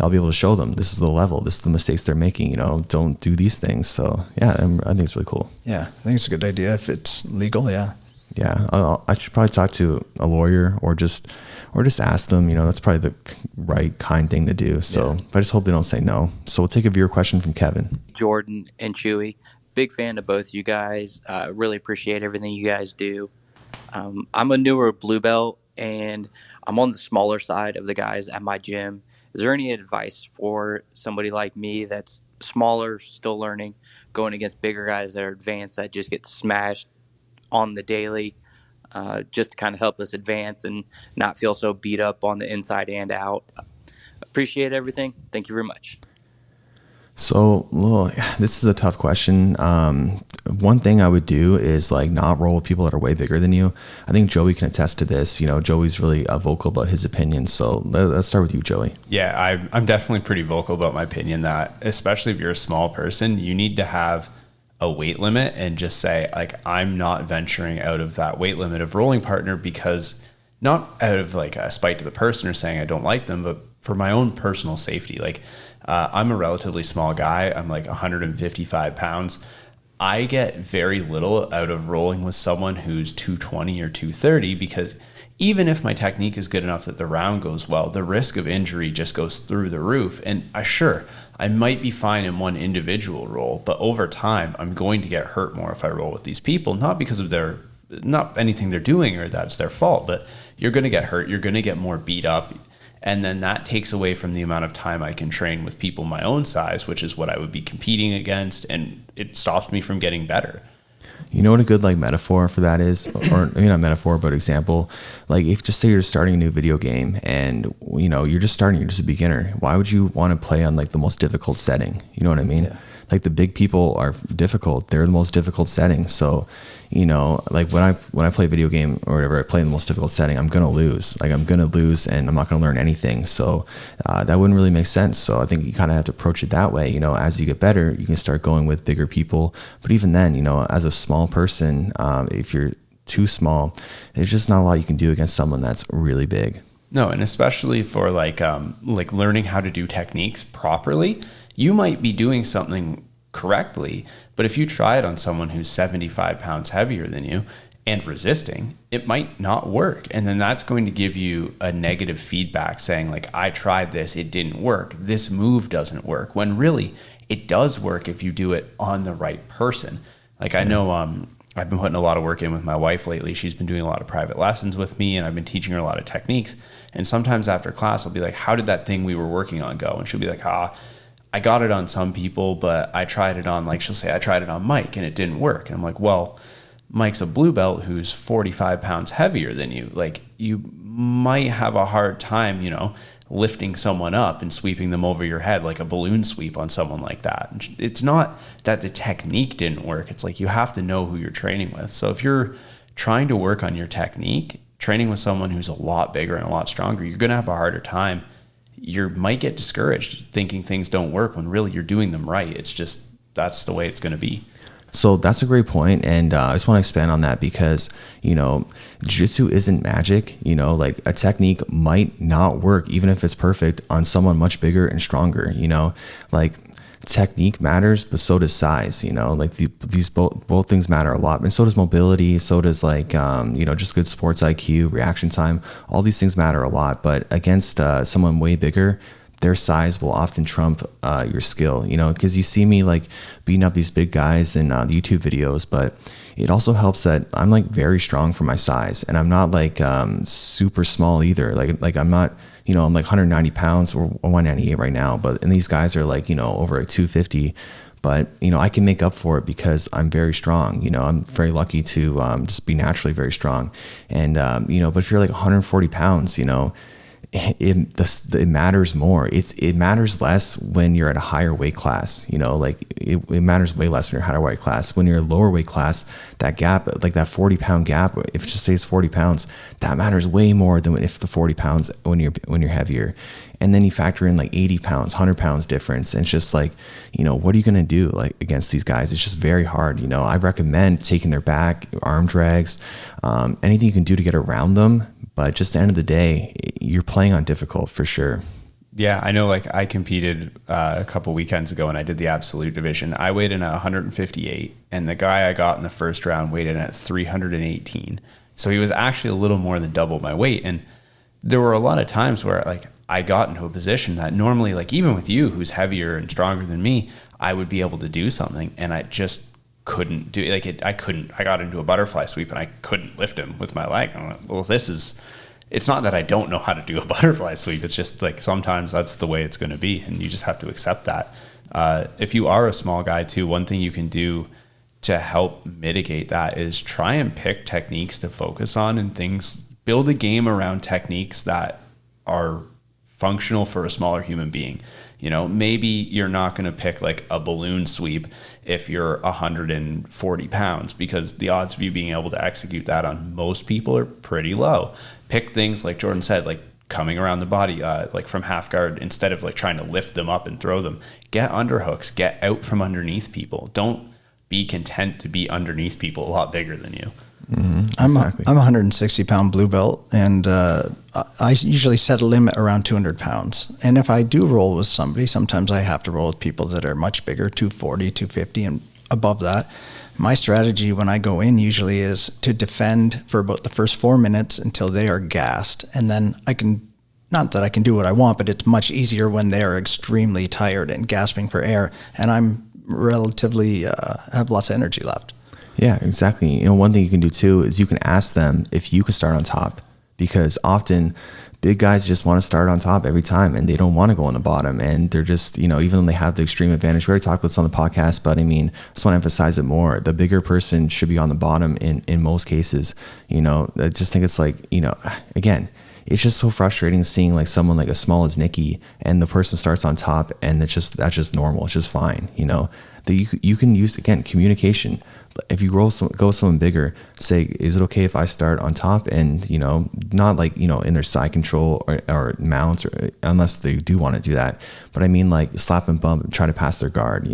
I'll be able to show them this is the level, this is the mistakes they're making, don't do these things. So yeah, I think it's really cool. Yeah, I think it's a good idea if it's legal. Yeah. Yeah, I should probably talk to a lawyer or just ask them. That's probably the right kind thing to do. So I just hope they don't say no. So we'll take a viewer question from Kevin. Jordan and Chewy, big fan of both you guys. Really appreciate everything you guys do. I'm a newer blue belt, and I'm on the smaller side of the guys at my gym. Is there any advice for somebody like me that's smaller, still learning, going against bigger guys that are advanced that just get smashed on the daily, just to kind of help us advance and not feel so beat up on the inside and out? Appreciate everything. Thank you very much. So, well, this is a tough question. One thing I would do is like not roll with people that are way bigger than you. I think Joey can attest to this. Joey's really vocal about his opinion. So let's start with you, Joey. Yeah, I'm definitely pretty vocal about my opinion that especially if you're a small person, you need to have a weight limit and just say like, I'm not venturing out of that weight limit of rolling partner, because not out of like a spite to the person or saying I don't like them, but for my own personal safety. Like I'm a relatively small guy. I'm like 155 pounds. I get very little out of rolling with someone who's 220 or 230, because even if my technique is good enough that the round goes well, the risk of injury just goes through the roof. And I might be fine in one individual roll, but over time, I'm going to get hurt more if I roll with these people, not because of not anything they're doing or that's their fault, but you're going to get hurt. You're going to get more beat up. And then that takes away from the amount of time I can train with people my own size, which is what I would be competing against. And it stops me from getting better. You know what a good like metaphor for that is, or maybe not metaphor, but example. Like if just say you're starting a new video game and you're just a beginner. Why would you want to play on like the most difficult setting? You know what I mean? Yeah. Like the big people are difficult. They're the most difficult setting. So, like when I play a video game or whatever, I play in the most difficult setting, I'm going to lose. Like I'm going to lose and I'm not going to learn anything. So that wouldn't really make sense. So I think you kind of have to approach it that way. As you get better, you can start going with bigger people. But even then, as a small person, if you're too small, there's just not a lot you can do against someone that's really big. No, and especially for like learning how to do techniques properly, you might be doing something correctly, but if you try it on someone who's 75 pounds heavier than you and resisting, it might not work. And then that's going to give you a negative feedback saying like, I tried this, it didn't work. This move doesn't work, when really it does work if you do it on the right person. Like I know I've been putting a lot of work in with my wife lately. She's been doing a lot of private lessons with me, and I've been teaching her a lot of techniques. And sometimes after class, I'll be like, how did that thing we were working on go? And she'll be like, I got it on some people, but I tried it on, like she'll say, I tried it on Mike and it didn't work. And I'm like, well, Mike's a blue belt who's 45 pounds heavier than you. Like you might have a hard time, lifting someone up and sweeping them over your head like a balloon sweep on someone like that. It's not that the technique didn't work. It's like you have to know who you're training with. So if you're trying to work on your technique, training with someone who's a lot bigger and a lot stronger, you're going to have a harder time. You might get discouraged thinking things don't work when really you're doing them right. It's just, that's the way it's going to be. So that's a great point. And I just want to expand on that because, jiu-jitsu isn't magic. Like a technique might not work, even if it's perfect, on someone much bigger and stronger. Like technique matters, but so does size. Like these both things matter a lot. And so does mobility. So does like, just good sports IQ, reaction time. All these things matter a lot. But against someone way bigger, their size will often trump your skill, because you see me like beating up these big guys in the YouTube videos, but it also helps that I'm like very strong for my size, and I'm not like super small either. Like I'm not, I'm like 190 pounds or 198 right now, and these guys are like, over 250. But, I can make up for it because I'm very strong. I'm very lucky to just be naturally very strong. And, but if you're like 140 pounds, it matters more. It matters less when you're at a higher weight class, like it matters way less when you're at a higher weight class. When you're a lower weight class, that gap, like that 40-pound gap, if it just say it's 40 pounds, that matters way more than if the 40 pounds when you're heavier. And then you factor in like 80 pounds, 100 pounds difference. And it's just like, what are you going to do like against these guys? It's just very hard. I recommend taking their back, arm drags, anything you can do to get around them. But just at the end of the day, you're playing on difficult for sure. Yeah, I know. Like I competed a couple weekends ago and I did the absolute division. I weighed in at 158 and the guy I got in the first round weighed in at 318. So he was actually a little more than double my weight. And there were a lot of times where like I got into a position that normally, like even with you, who's heavier and stronger than me, I would be able to do something and I just couldn't do it. I got into a butterfly sweep and I couldn't lift him with my leg. I'm like, well, it's not that I don't know how to do a butterfly sweep. It's just like sometimes that's the way it's going to be, and you just have to accept that. If you are a small guy too, one thing you can do to help mitigate that is try and pick techniques to focus on and build a game around techniques that are functional for a smaller human being. Maybe you're not going to pick like a balloon sweep if you're 140 pounds, because the odds of you being able to execute that on most people are pretty low. Pick things like Jordan said, like coming around the body, like from half guard, instead of like trying to lift them up and throw them. Get underhooks, get out from underneath people. Don't be content to be underneath people a lot bigger than you. Mm-hmm. I'm a 160 pound blue belt, and I usually set a limit around 200 pounds. And if I do roll with somebody, sometimes I have to roll with people that are much bigger, 240, 250 and above that. My strategy when I go in usually is to defend for about the first 4 minutes until they are gassed. And then not that I can do what I want, but it's much easier when they are extremely tired and gasping for air. And I'm relatively, have lots of energy left. Yeah, exactly. One thing you can do too is you can ask them if you can start on top, because often big guys just want to start on top every time and they don't want to go on the bottom, and they're just, even though they have the extreme advantage. We already talked about this on the podcast, but I just want to emphasize it more. The bigger person should be on the bottom in most cases. I just think it's like, again, it's just so frustrating seeing like someone like as small as Nikki and the person starts on top, and that's just normal. It's just fine. You can use, again, communication. If you go someone bigger, say, is it okay if I start on top? And, not like, in their side control or mounts, or unless they do want to do that. But like slap and bump and try to pass their guard,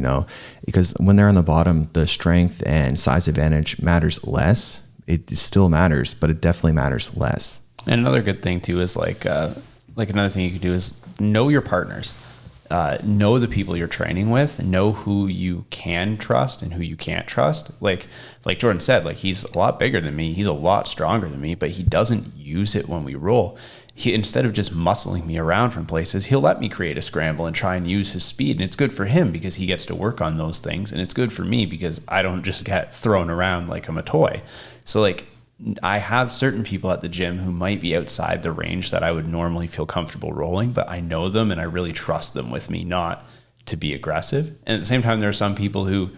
because when they're on the bottom, the strength and size advantage matters less. It still matters, but it definitely matters less. And another good thing too is like another thing you can do is know your partners. Know the people you're training with, know who you can trust and who you can't trust. Like Jordan said, like he's a lot bigger than me. He's a lot stronger than me, but he doesn't use it when we roll. Instead of just muscling me around from places, he'll let me create a scramble and try and use his speed. And it's good for him because he gets to work on those things. And it's good for me because I don't just get thrown around like I'm a toy. So like, I have certain people at the gym who might be outside the range that I would normally feel comfortable rolling, but I know them and I really trust them with me not to be aggressive. And at the same time, there are some people who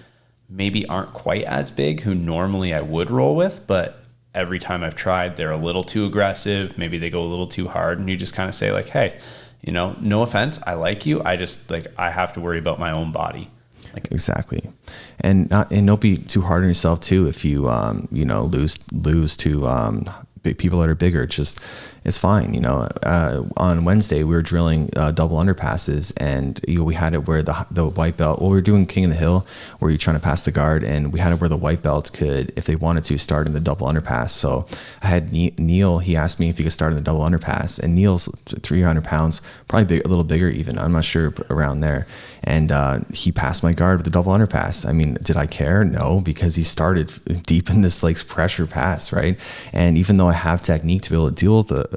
maybe aren't quite as big who normally I would roll with, but every time I've tried, they're a little too aggressive. Maybe they go a little too hard, and you just kind of say like, hey, no offense, I like you. I just I have to worry about my own body. Exactly. And don't be too hard on yourself too. If you, lose to, big people that are bigger, it's fine. On Wednesday we were drilling double underpasses, and we had it where the white belt, we were doing King of the Hill where you're trying to pass the guard, and we had it where the white belts could, if they wanted to, start in the double underpass. So I had Neil, he asked me if he could start in the double underpass, and Neil's 300 pounds, probably a little bigger even, I'm not sure, around there. And he passed my guard with the double underpass. Did I care? No, because he started deep in this like pressure pass, right? And even though I have technique to be able to deal with the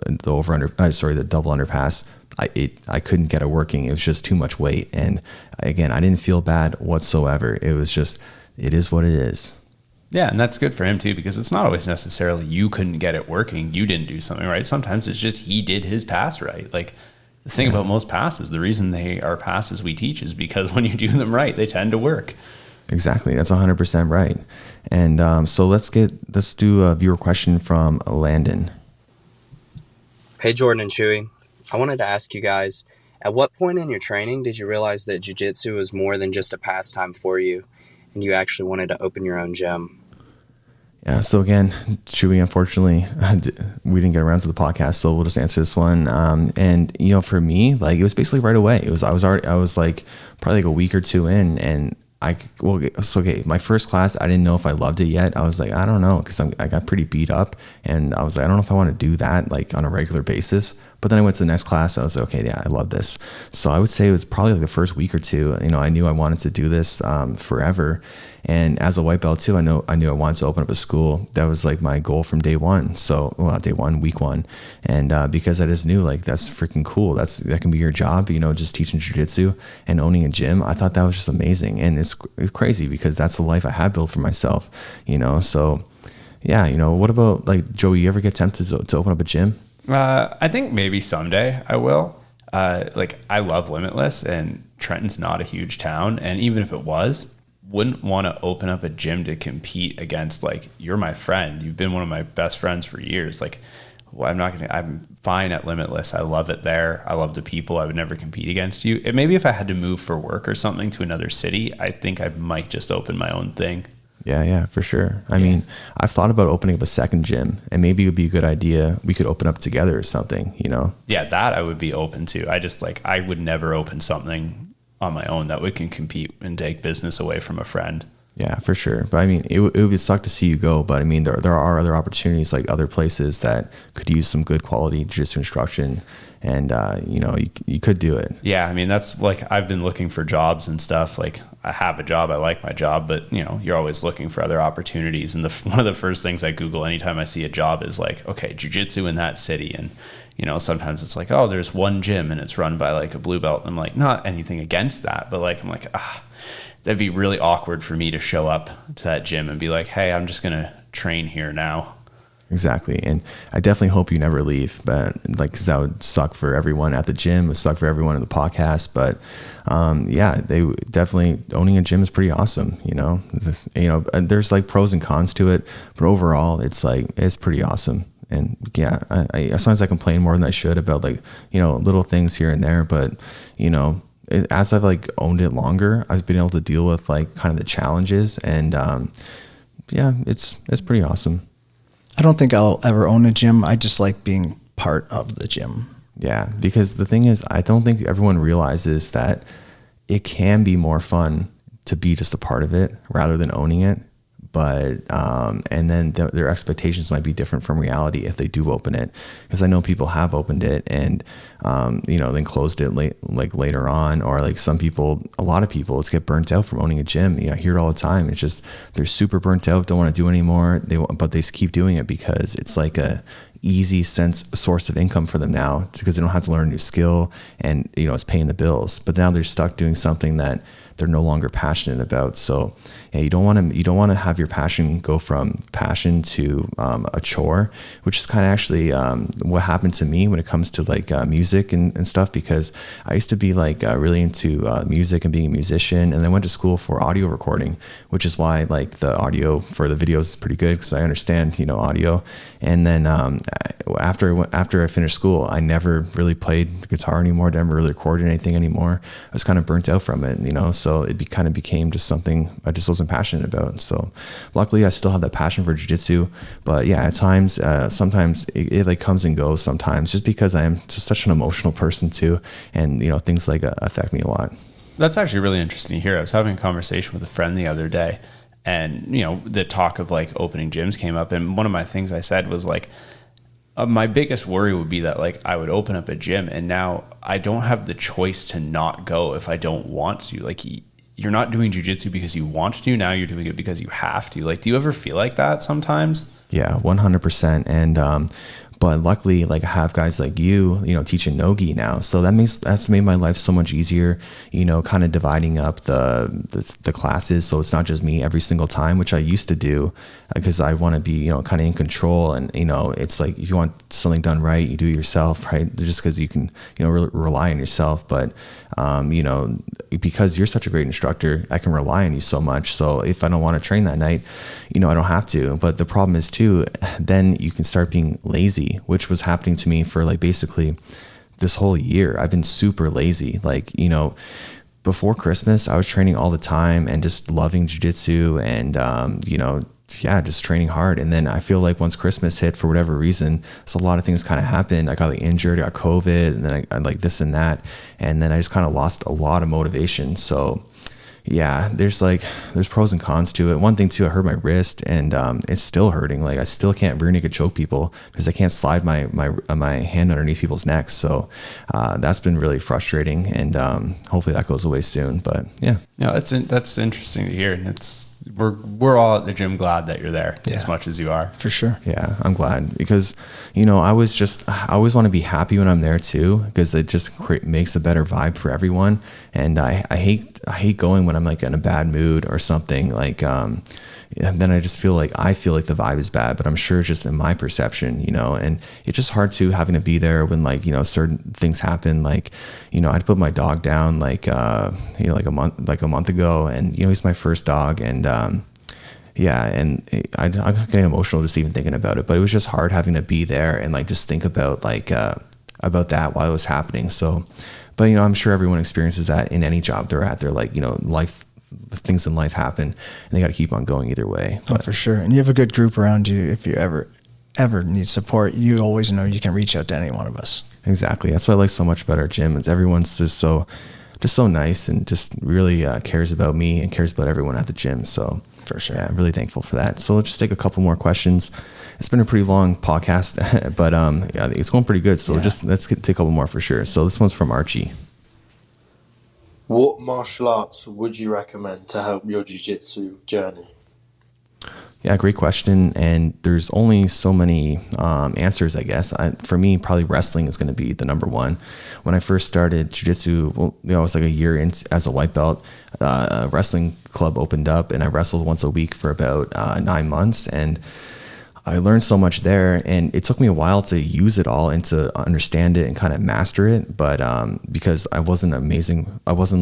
double underpass, I couldn't get it working. It was just too much weight. And again, I didn't feel bad whatsoever. It was just, it is what it is. Yeah, and that's good for him too, because it's not always necessarily you couldn't get it working, you didn't do something right. Sometimes it's just he did his pass right. Like the thing about most passes, the reason they are passes we teach is because when you do them right, they tend to work. Exactly. That's 100% right. And so let's do a viewer question from Landon. Hey, Jordan and Chewy. I wanted to ask you guys, at what point in your training did you realize that jiu-jitsu was more than just a pastime for you and you actually wanted to open your own gym? Yeah. So again, Chewy, unfortunately, we didn't get around to the podcast, so we'll just answer this one. And you know, for me, like, it was basically right away. I was like probably like a week or two in, and my first class, I didn't know if I loved it yet. I was like, I don't know, because I got pretty beat up, and I was like, I don't know if I want to do that like on a regular basis. But then I went to the next class. I was like, okay, yeah, I love this. So I would say it was probably like the first week or two. You know, I knew I wanted to do this forever. And as a white belt too, I knew I wanted to open up a school. That was like my goal from day one. So, well, not day one, week one. And because I just knew, like, that's freaking cool. That can be your job, you know, just teaching jiu-jitsu and owning a gym. I thought that was just amazing. And it's crazy because that's the life I had built for myself, you know? So yeah, you know, what about like Joey, you ever get tempted to open up a gym? I think maybe someday I will. Like, I love Limitless, and Trenton's not a huge town. And even if it was, wouldn't want to open up a gym to compete against, like, you're my friend. You've been one of my best friends for years. Like, well, I'm fine at Limitless. I love it there. I love the people. I would never compete against you. Maybe if I had to move for work or something to another city, I think I might just open my own thing. Yeah, for sure. I mean, I've thought about opening up a second gym, and maybe it would be a good idea. We could open up together or something, you know? Yeah, that I would be open to. I would never open something on my own that we can compete and take business away from a friend. Yeah, for sure. But I mean, it would suck to see you go. But I mean, there are other opportunities, like other places that could use some good quality jiu-jitsu instruction. And, you know, you could do it. Yeah. I mean, that's like, I've been looking for jobs and stuff. Like, I have a job. I like my job, but you know, you're always looking for other opportunities. And one of the first things I Google anytime I see a job is like, okay, jiu-jitsu in that city. And, you know, sometimes it's like, oh, there's one gym and it's run by like a blue belt. And I'm like, not anything against that, but like, I'm like, that'd be really awkward for me to show up to that gym and be like, hey, I'm just going to train here now. Exactly. And I definitely hope you never leave, but like, cause that would suck for everyone at the gym. It would suck for everyone in the podcast. But yeah, they definitely, owning a gym is pretty awesome. You know, there's like pros and cons to it, but overall it's pretty awesome. And yeah, I sometimes I complain more than I should about, like, you know, little things here and there, but you know, as I've like owned it longer, I've been able to deal with like kind of the challenges, and yeah, it's pretty awesome. I don't think I'll ever own a gym. I just like being part of the gym. Yeah, because the thing is, I don't think everyone realizes that it can be more fun to be just a part of it rather than owning it. But and then their expectations might be different from reality if they do open it, because I know people have opened it and you know, then closed it later on, or like a lot of people just get burnt out from owning a gym. You know, I hear it all the time. It's just they're super burnt out, don't want to do it anymore. But they keep doing it because it's like a easy source of income for them now, because they don't have to learn a new skill, and you know, it's paying the bills. But now they're stuck doing something that they're no longer passionate about. So yeah, you don't want to have your passion go from passion to a chore, which is kind of actually what happened to me when it comes to like music and stuff, because I used to be like really into music and being a musician, and then went to school for audio recording, which is why like the audio for the videos is pretty good, because I understand, you know, audio. And then after I finished school, I never really played the guitar anymore, never really recorded anything anymore. I was kind of burnt out from it, you know, so it kind of became just something I just wasn't passionate about. So luckily I still have that passion for jiu-jitsu, but yeah, at times, sometimes it like comes and goes sometimes, just because I am just such an emotional person too. And, you know, things like affect me a lot. That's actually really interesting to hear. I was having a conversation with a friend the other day, and, you know, the talk of like opening gyms came up. And one of my things I said was like, my biggest worry would be that like I would open up a gym and now I don't have the choice to not go if I don't want to. Like, you're not doing jiu-jitsu because you want to. Now you're doing it because you have to. Like, do you ever feel like that sometimes? Yeah, 100%. And but luckily, like, I have guys like you know, teaching Nogi now, so that's made my life so much easier. You know, kind of dividing up the classes, so it's not just me every single time, which I used to do, because I want to be, you know, kind of in control. And you know, it's like if you want something done right, you do it yourself, right? Just because you can, you know, rely on yourself. But you know, because you're such a great instructor, I can rely on you so much. So if I don't want to train that night, you know, I don't have to. But the problem is too, then you can start being lazy, which was happening to me for like basically this whole year, I've been super lazy. Like, you know, before Christmas, I was training all the time and just loving jiu-jitsu and, you know, yeah, just training hard. And then I feel like once Christmas hit, for whatever reason, so a lot of things kind of happened. I got like injured, I got COVID, and then I like this and that. And then I just kind of lost a lot of motivation. So yeah, there's pros and cons to it. One thing too, I hurt my wrist and it's still hurting. Like I still can't rear naked choke people because I can't slide my hand underneath people's necks. So that's been really frustrating, and hopefully that goes away soon. But yeah, that's interesting to hear. And we're all at the gym glad that you're there as much as you are. For sure. Yeah, I'm glad because, you know, I always want to be happy when I'm there too, because it just makes a better vibe for everyone. And I hate going when I'm like in a bad mood or something, like, and then I feel like the vibe is bad, but I'm sure it's just in my perception, you know. And it's just hard too, having to be there when, like, you know, certain things happen. Like, you know, I'd put my dog down like, you know, like a month ago, and, you know, he's my first dog, and yeah, and I'm getting emotional just even thinking about it. But it was just hard having to be there and like just think about like about that while it was happening. So, but, you know, I'm sure everyone experiences that in any job they're at. They're like, you know, things in life happen, and they got to keep on going either way. Oh, for sure. And you have a good group around you. If you ever need support, you always know you can reach out to any one of us. Exactly. That's what I like so much about our gym, is everyone's just so nice and just really cares about me and cares about everyone at the gym. So for sure, yeah, I'm really thankful for that. So let's just take a couple more questions. It's been a pretty long podcast, but yeah, it's going pretty good. So let's take a couple more for sure. So this one's from Archie. What martial arts would you recommend to help your jiu-jitsu journey? Yeah, great question. And there's only so many answers, I guess. For me, probably wrestling is going to be the number one. When I first started jiu-jitsu, well, you know, I was like a year in as a white belt. A wrestling club opened up, and I wrestled once a week for about 9 months. And I learned so much there, and it took me a while to use it all and to understand it and kind of master it. But because I wasn't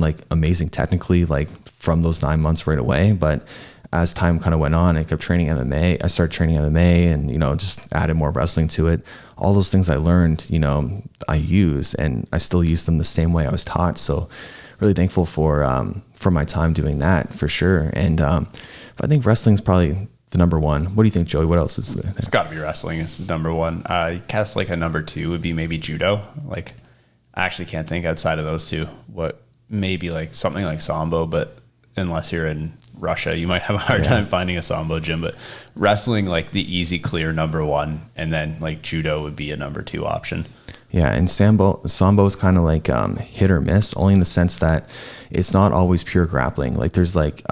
like amazing technically, like from those 9 months right away. But as time kind of went on, I kept training MMA. I started training MMA, and, you know, just added more wrestling to it. All those things I learned, you know, I use, and I still use them the same way I was taught. So really thankful for my time doing that, for sure. And I think wrestling's probably the number one. What do you think, Joey? What else is there? It's got to be wrestling. It's number one. I guess like a number two would be maybe judo. Like, I actually can't think outside of those two. What, maybe like something like sambo, but unless you're in Russia, you might have a hard time finding a sambo gym. But wrestling, like the easy, clear number one, and then like judo would be a number two option. Yeah, and sambo is kind of like hit or miss, only in the sense that it's not always pure grappling. Like there's like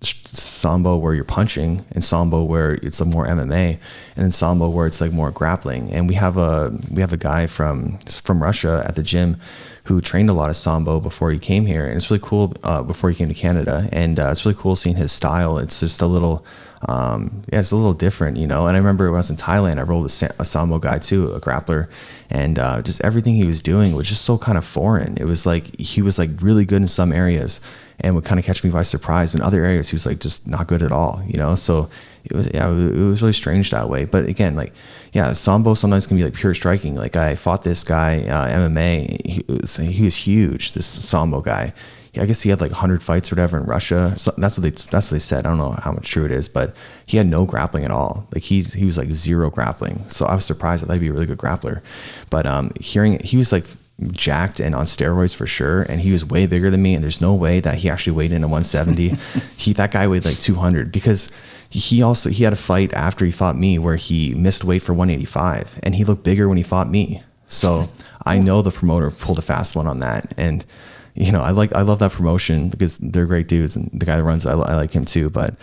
sambo where you're punching, and sambo where it's a more MMA, and then sambo where it's like more grappling. And we have a guy from Russia at the gym who trained a lot of sambo before he came here, and it's really cool before he came to Canada. And it's really cool seeing his style. It's just a little it's a little different, you know. And I remember when I was in Thailand, I rolled a sambo guy too, a grappler, and just everything he was doing was just so kind of foreign. It was like he was like really good in some areas and would kind of catch me by surprise, but in other areas he was like just not good at all, you know. So it was really strange that way. But again, like, yeah, sambo sometimes can be like pure striking. Like I fought this guy MMA. He was huge, this sambo guy. I guess he had like 100 fights or whatever in Russia. So that's what they said. I don't know how much true it is, but he had no grappling at all. Like he was like zero grappling. So I was surprised that he'd be a really good grappler. But he was like jacked and on steroids for sure, and he was way bigger than me, and there's no way that he actually weighed in at 170. That guy weighed like 200, because he had a fight after he fought me where he missed weight for 185, and he looked bigger when he fought me. So I know the promoter pulled a fast one on that. And you know, I love that promotion because they're great dudes, and the guy that runs, I like him too, but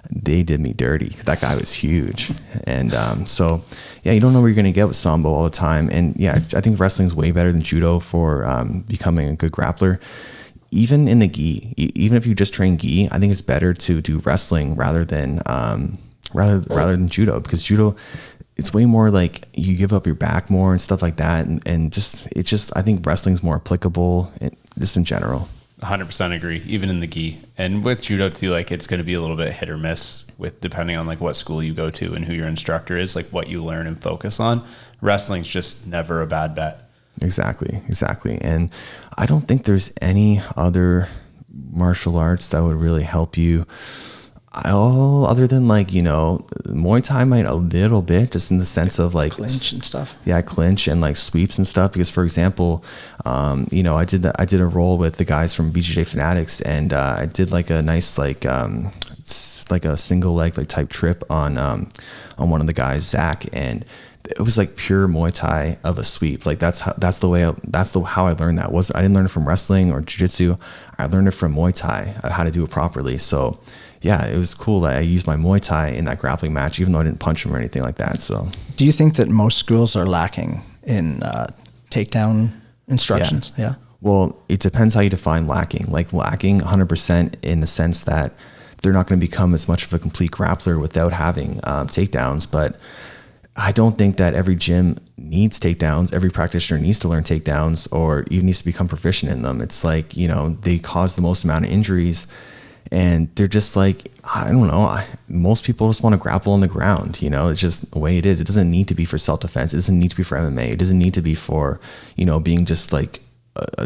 they did me dirty. That guy was huge. And so yeah, you don't know what you're going to get with sambo all the time. And yeah, I think wrestling's way better than judo for becoming a good grappler. Even in the gi, even if you just train gi, I think it's better to do wrestling rather than judo, because judo, it's way more like you give up your back more and stuff like that. And I think wrestling's more applicable just in general. 100% agree, even in the gi. And with judo too, like it's going to be a little bit hit or miss with depending on like what school you go to and who your instructor is, like what you learn and focus on. Wrestling's just never a bad bet. Exactly. And I don't think there's any other martial arts that would really help you all other than like, Muay Thai might a little bit, just in the sense of like Clinch and stuff. Yeah, clinch and like sweeps and stuff. Because for example, I did a roll with the guys from BJJ Fanatics, and I did like a nice like a single leg like type trip on one of the guys, Zach, and it was like pure Muay Thai of a sweep. Like that's how I learned that. I didn't learn it from wrestling or jiu-jitsu. I learned it from Muay Thai, how to do it properly. So yeah, it was cool that I used my Muay Thai in that grappling match, even though I didn't punch him or anything like that. So do you think that most schools are lacking in takedown instructions? Yeah. Well, it depends how you define lacking. Like lacking 100% in the sense that they're not going to become as much of a complete grappler without having takedowns. But I don't think that every gym needs takedowns. Every practitioner needs to learn takedowns or even needs to become proficient in them. It's like, they cause the most amount of injuries, and they're just like, I don't know. Most people just want to grapple on the ground. It's just the way it is. It doesn't need to be for self-defense. It doesn't need to be for MMA. It doesn't need to be for, being just like,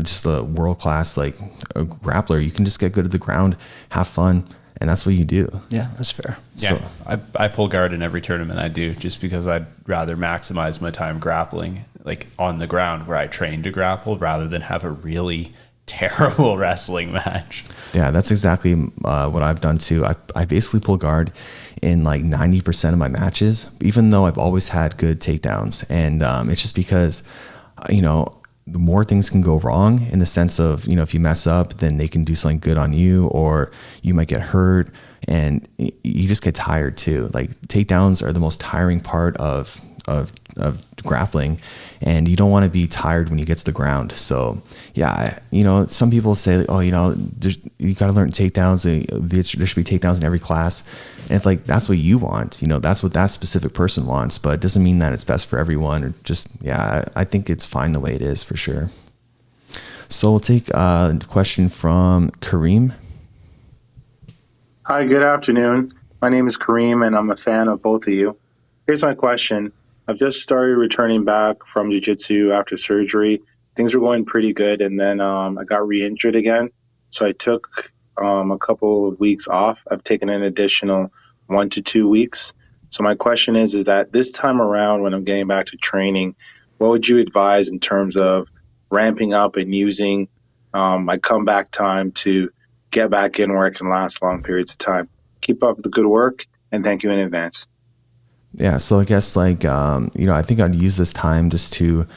just a world-class, like a grappler. You can just get good at the ground, have fun. And that's what you do. Yeah, that's fair. Yeah, so, I pull guard in every tournament I do, just because I'd rather maximize my time grappling, like on the ground where I train to grapple, rather than have a really terrible wrestling match. Yeah, that's exactly what I've done too. I basically pull guard in like 90% of my matches, even though I've always had good takedowns. And it's just because, the more things can go wrong, in the sense of, if you mess up, then they can do something good on you, or you might get hurt, and you just get tired too. Like takedowns are the most tiring part of grappling, and you don't want to be tired when you get to the ground. So yeah, some people say, oh, you got to learn takedowns. There should be takedowns in every class. And it's like, that's what you want, that's what that specific person wants, but it doesn't mean that it's best for everyone, or just, I think it's fine the way it is for sure. So we'll take a question from Kareem. Hi, good afternoon. My name is Kareem, and I'm a fan of both of you. Here's my question. I've just started returning back from jiu-jitsu after surgery. Things were going pretty good, and then I got re-injured again. So I took a couple of weeks off. I've taken an additional 1 to 2 weeks. So my question is that this time around, when I'm getting back to training, what would you advise in terms of ramping up and using my comeback time to get back in where it can last long periods of time? Keep up the good work, and thank you in advance. Yeah, so I guess like, I think I'd use this time just to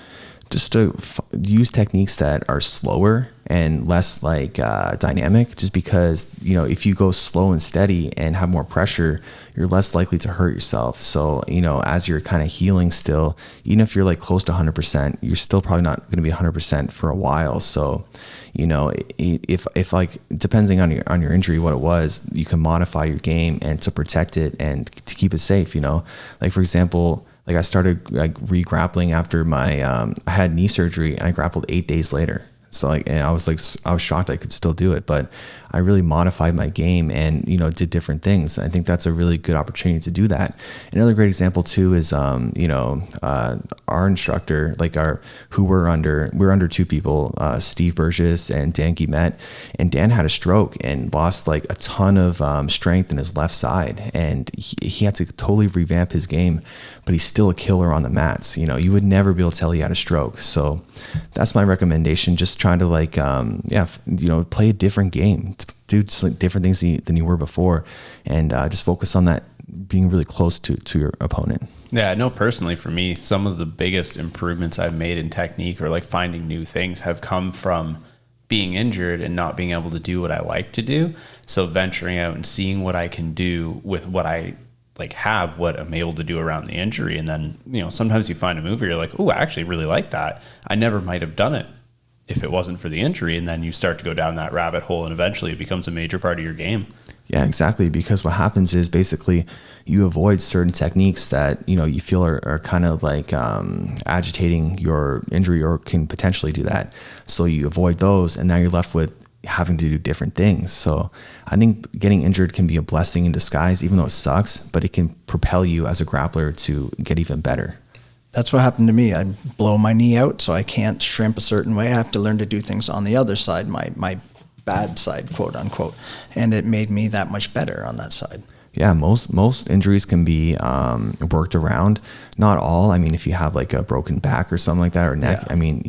use techniques that are slower and less like dynamic, just because, if you go slow and steady and have more pressure, you're less likely to hurt yourself. So, as you're kind of healing still, even if you're like close to 100%, you're still probably not going to be 100% for a while. So, if like, depending on your injury, what it was, you can modify your game and to protect it and to keep it safe, like for example, like I started like re-grappling after my, I had knee surgery, and I grappled 8 days later. So like, and I was shocked I could still do it, but I really modified my game and, did different things. I think that's a really good opportunity to do that. Another great example too is, our instructor, like we're under two people, Steve Burgess and Dan Guimet, and Dan had a stroke and lost like a ton of strength in his left side. And he had to totally revamp his game, but he's still a killer on the mats. You would never be able to tell he had a stroke. So that's my recommendation. Just trying to like, play a different game, do just like different things than you were before, and just focus on that, being really close to your opponent. Yeah, I know personally for me, some of the biggest improvements I've made in technique or like finding new things have come from being injured and not being able to do what I like to do. So venturing out and seeing what I can do with what I what I'm able to do around the injury. And then, sometimes you find a move where you're like, oh, I actually really like that. I never might have done it if it wasn't for the injury. And then you start to go down that rabbit hole, and eventually it becomes a major part of your game. Yeah, exactly. Because what happens is basically you avoid certain techniques that, you feel are kind of like agitating your injury or can potentially do that. So you avoid those, and now you're left with having to do different things. So I think getting injured can be a blessing in disguise, even though it sucks, but it can propel you as a grappler to get even better. That's what happened to me. I blow my knee out, so I can't shrimp a certain way. I have to learn to do things on the other side, my bad side, quote unquote. And it made me that much better on that side. Yeah, most injuries can be worked around. Not all. I mean, if you have like a broken back or something like that, or neck, I mean,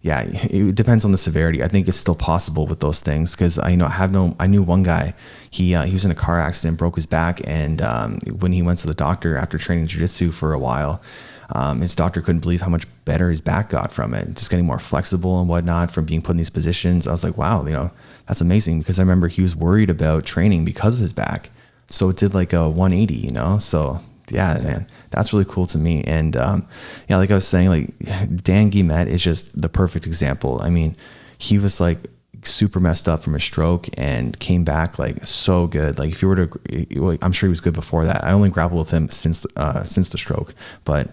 yeah, it depends on the severity. I think it's still possible with those things because I knew one guy. He was in a car accident, broke his back, and when he went to the doctor after training jiu-jitsu for a while, his doctor couldn't believe how much better his back got from it, just getting more flexible and whatnot from being put in these positions. I was like, wow, that's amazing, because I remember he was worried about training because of his back, so it did like a 180, so. Yeah, man, that's really cool to me. And like I was saying, like Dan Guillemette is just the perfect example. I mean, he was like super messed up from a stroke and came back like so good. Like if you were to, I'm sure he was good before that. I only grappled with him since the stroke, but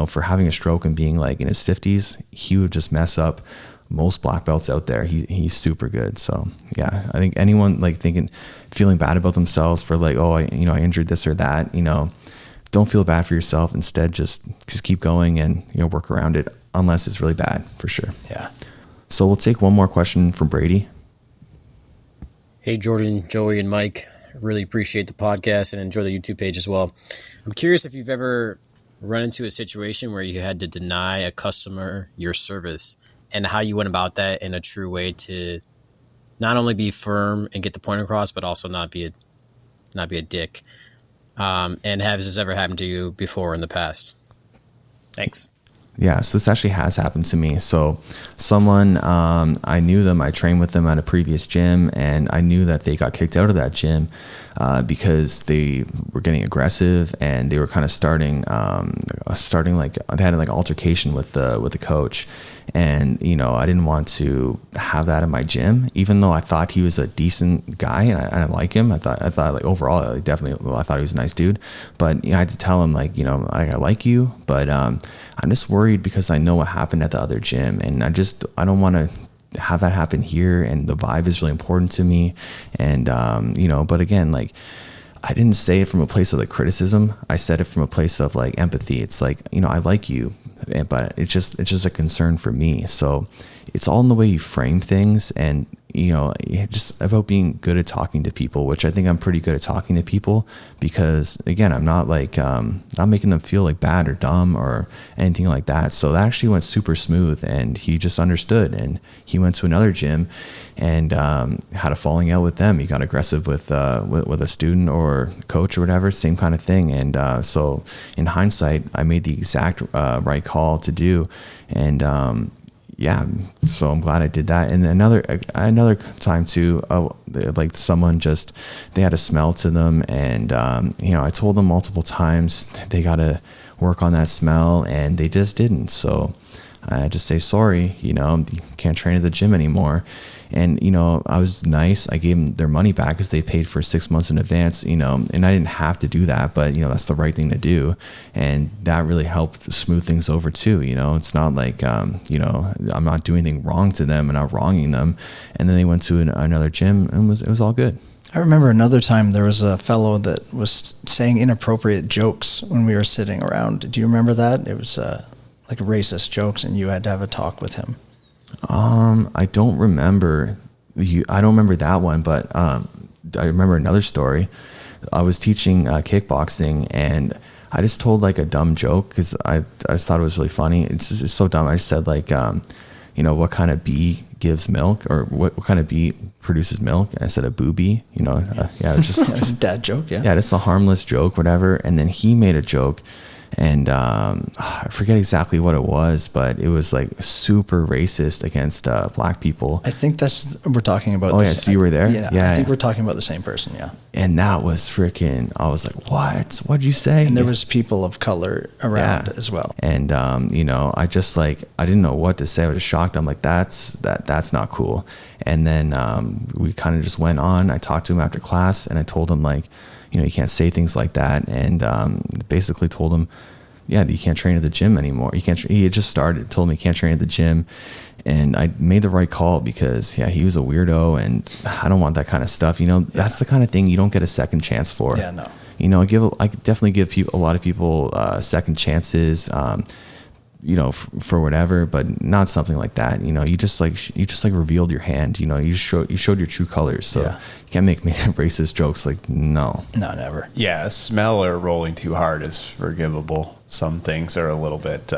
for having a stroke and being like in his 50s, he would just mess up most black belts out there. He's super good. So yeah, I think anyone like feeling bad about themselves for like, oh, I injured this or that, don't feel bad for yourself. Instead, just keep going and work around it, unless it's really bad, for sure. Yeah. So we'll take one more question from Brady. Hey, Jordan, Joey, and Mike. Really appreciate the podcast and enjoy the YouTube page as well. I'm curious if you've ever run into a situation where you had to deny a customer your service, and how you went about that in a true way to not only be firm and get the point across, but also not be a dick. And has this ever happened to you before in the past? Thanks. Yeah, so this actually has happened to me. So someone, I knew them, I trained with them at a previous gym, and I knew that they got kicked out of that gym because they were getting aggressive, and they were kind of starting like, they had like an altercation with the coach. And, I didn't want to have that in my gym, even though I thought he was a decent guy and I like him. I thought like overall, I thought he was a nice dude, but I had to tell him like, I like you, but I'm just worried because I know what happened at the other gym, and I don't want to have that happen here. And the vibe is really important to me. And, but again, like, I didn't say it from a place of like criticism. I said it from a place of like empathy. It's like, I like you, but it's just a concern for me. So it's all in the way you frame things, and just about being good at talking to people, which I think I'm pretty good at talking to people, because again, I'm not like not making them feel like bad or dumb or anything like that. So that actually went super smooth, and he just understood, and he went to another gym and had a falling out with them. He got aggressive with a student or coach or whatever, same kind of thing. And so in hindsight, I made the exact right call to do. And yeah, so I'm glad I did that. And another time too, like someone they had a smell to them, and I told them multiple times they got to work on that smell, and they just didn't. So I just say sorry, you can't train at the gym anymore. And, I was nice. I gave them their money back because they paid for 6 months in advance, and I didn't have to do that, but, that's the right thing to do. And that really helped smooth things over too. It's not like, I'm not doing anything wrong to them and not wronging them. And then they went to another gym, and it was all good. I remember another time there was a fellow that was saying inappropriate jokes when we were sitting around. Do you remember that? It was like racist jokes, and you had to have a talk with him. I don't remember that one, but I remember another story. I was teaching kickboxing, and I just told like a dumb joke because I just thought it was really funny. It's so dumb. I just said like, what kind of bee gives milk, or what kind of bee produces milk? And I said a booby. It's just a dad joke. Yeah, it's a harmless joke, whatever. And then he made a joke. And I forget exactly what it was, but it was like super racist against black people. I think we're talking about. Oh yeah, so you were there? Yeah, I think we're talking about the same person. Yeah. And that was freaking. I was like, what? What'd you say? And there was people of color around as well. And I just like, I didn't know what to say. I was just shocked. I'm like, that's not cool. And then we kind of just went on. I talked to him after class, and I told him like, you can't say things like that. And basically told him, yeah, you can't train at the gym anymore. He had just told me he can't train at the gym. And I made the right call because, yeah, he was a weirdo, and I don't want that kind of stuff. That's the kind of thing you don't get a second chance for. Yeah, no. you know, I definitely give a lot of people second chances, you know, for whatever, but not something like that. You know, you just revealed your hand. You know, you showed your true colors. So you can't make me racist jokes. Like, no, never. Yeah, a smell or rolling too hard is forgivable. Some things are a little bit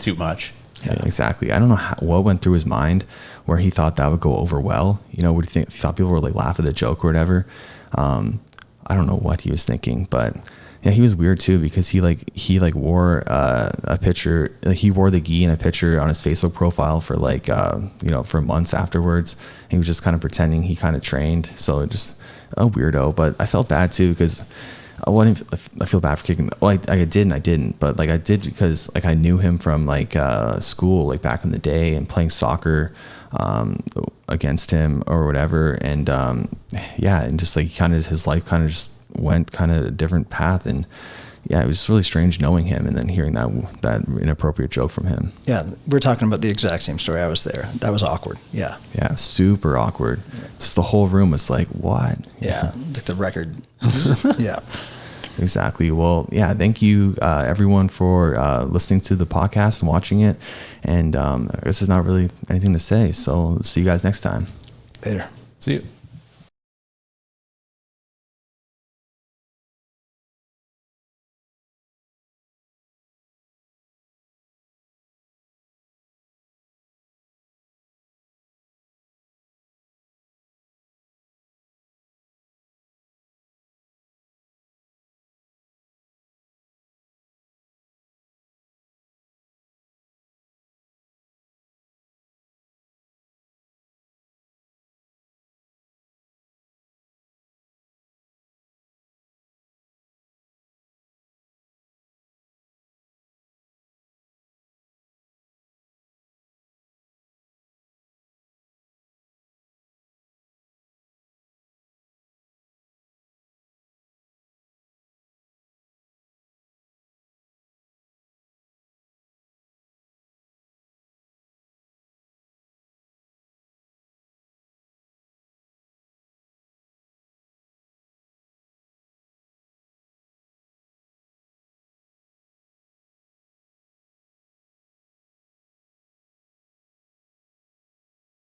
too much. Yeah, exactly. I don't know what went through his mind where he thought that would go over well. You know, what do you think? He thought people would like laugh at the joke or whatever. I don't know what he was thinking, but yeah, he was weird too because he wore a picture. Like, he wore the gi in a picture on his Facebook profile for like you know, for months afterwards. He was just kind of pretending he kind of trained. So just a weirdo. But I felt bad too because I feel bad for kicking. Well, I didn't, but like I did because like I knew him from like school, like back in the day, and playing soccer against him or whatever. And yeah, and just like his life kind of just went kind of a different path. And yeah, it was really strange knowing him and then hearing that inappropriate joke from him. Yeah, we're talking about the exact same story. I was there. That was awkward. Yeah. Yeah, super awkward. Just the whole room was like, what? Yeah, like the record. Yeah. Exactly. Well, yeah, thank you everyone for listening to the podcast and watching it. And I guess there's not really anything to say. So see you guys next time. Later. See you.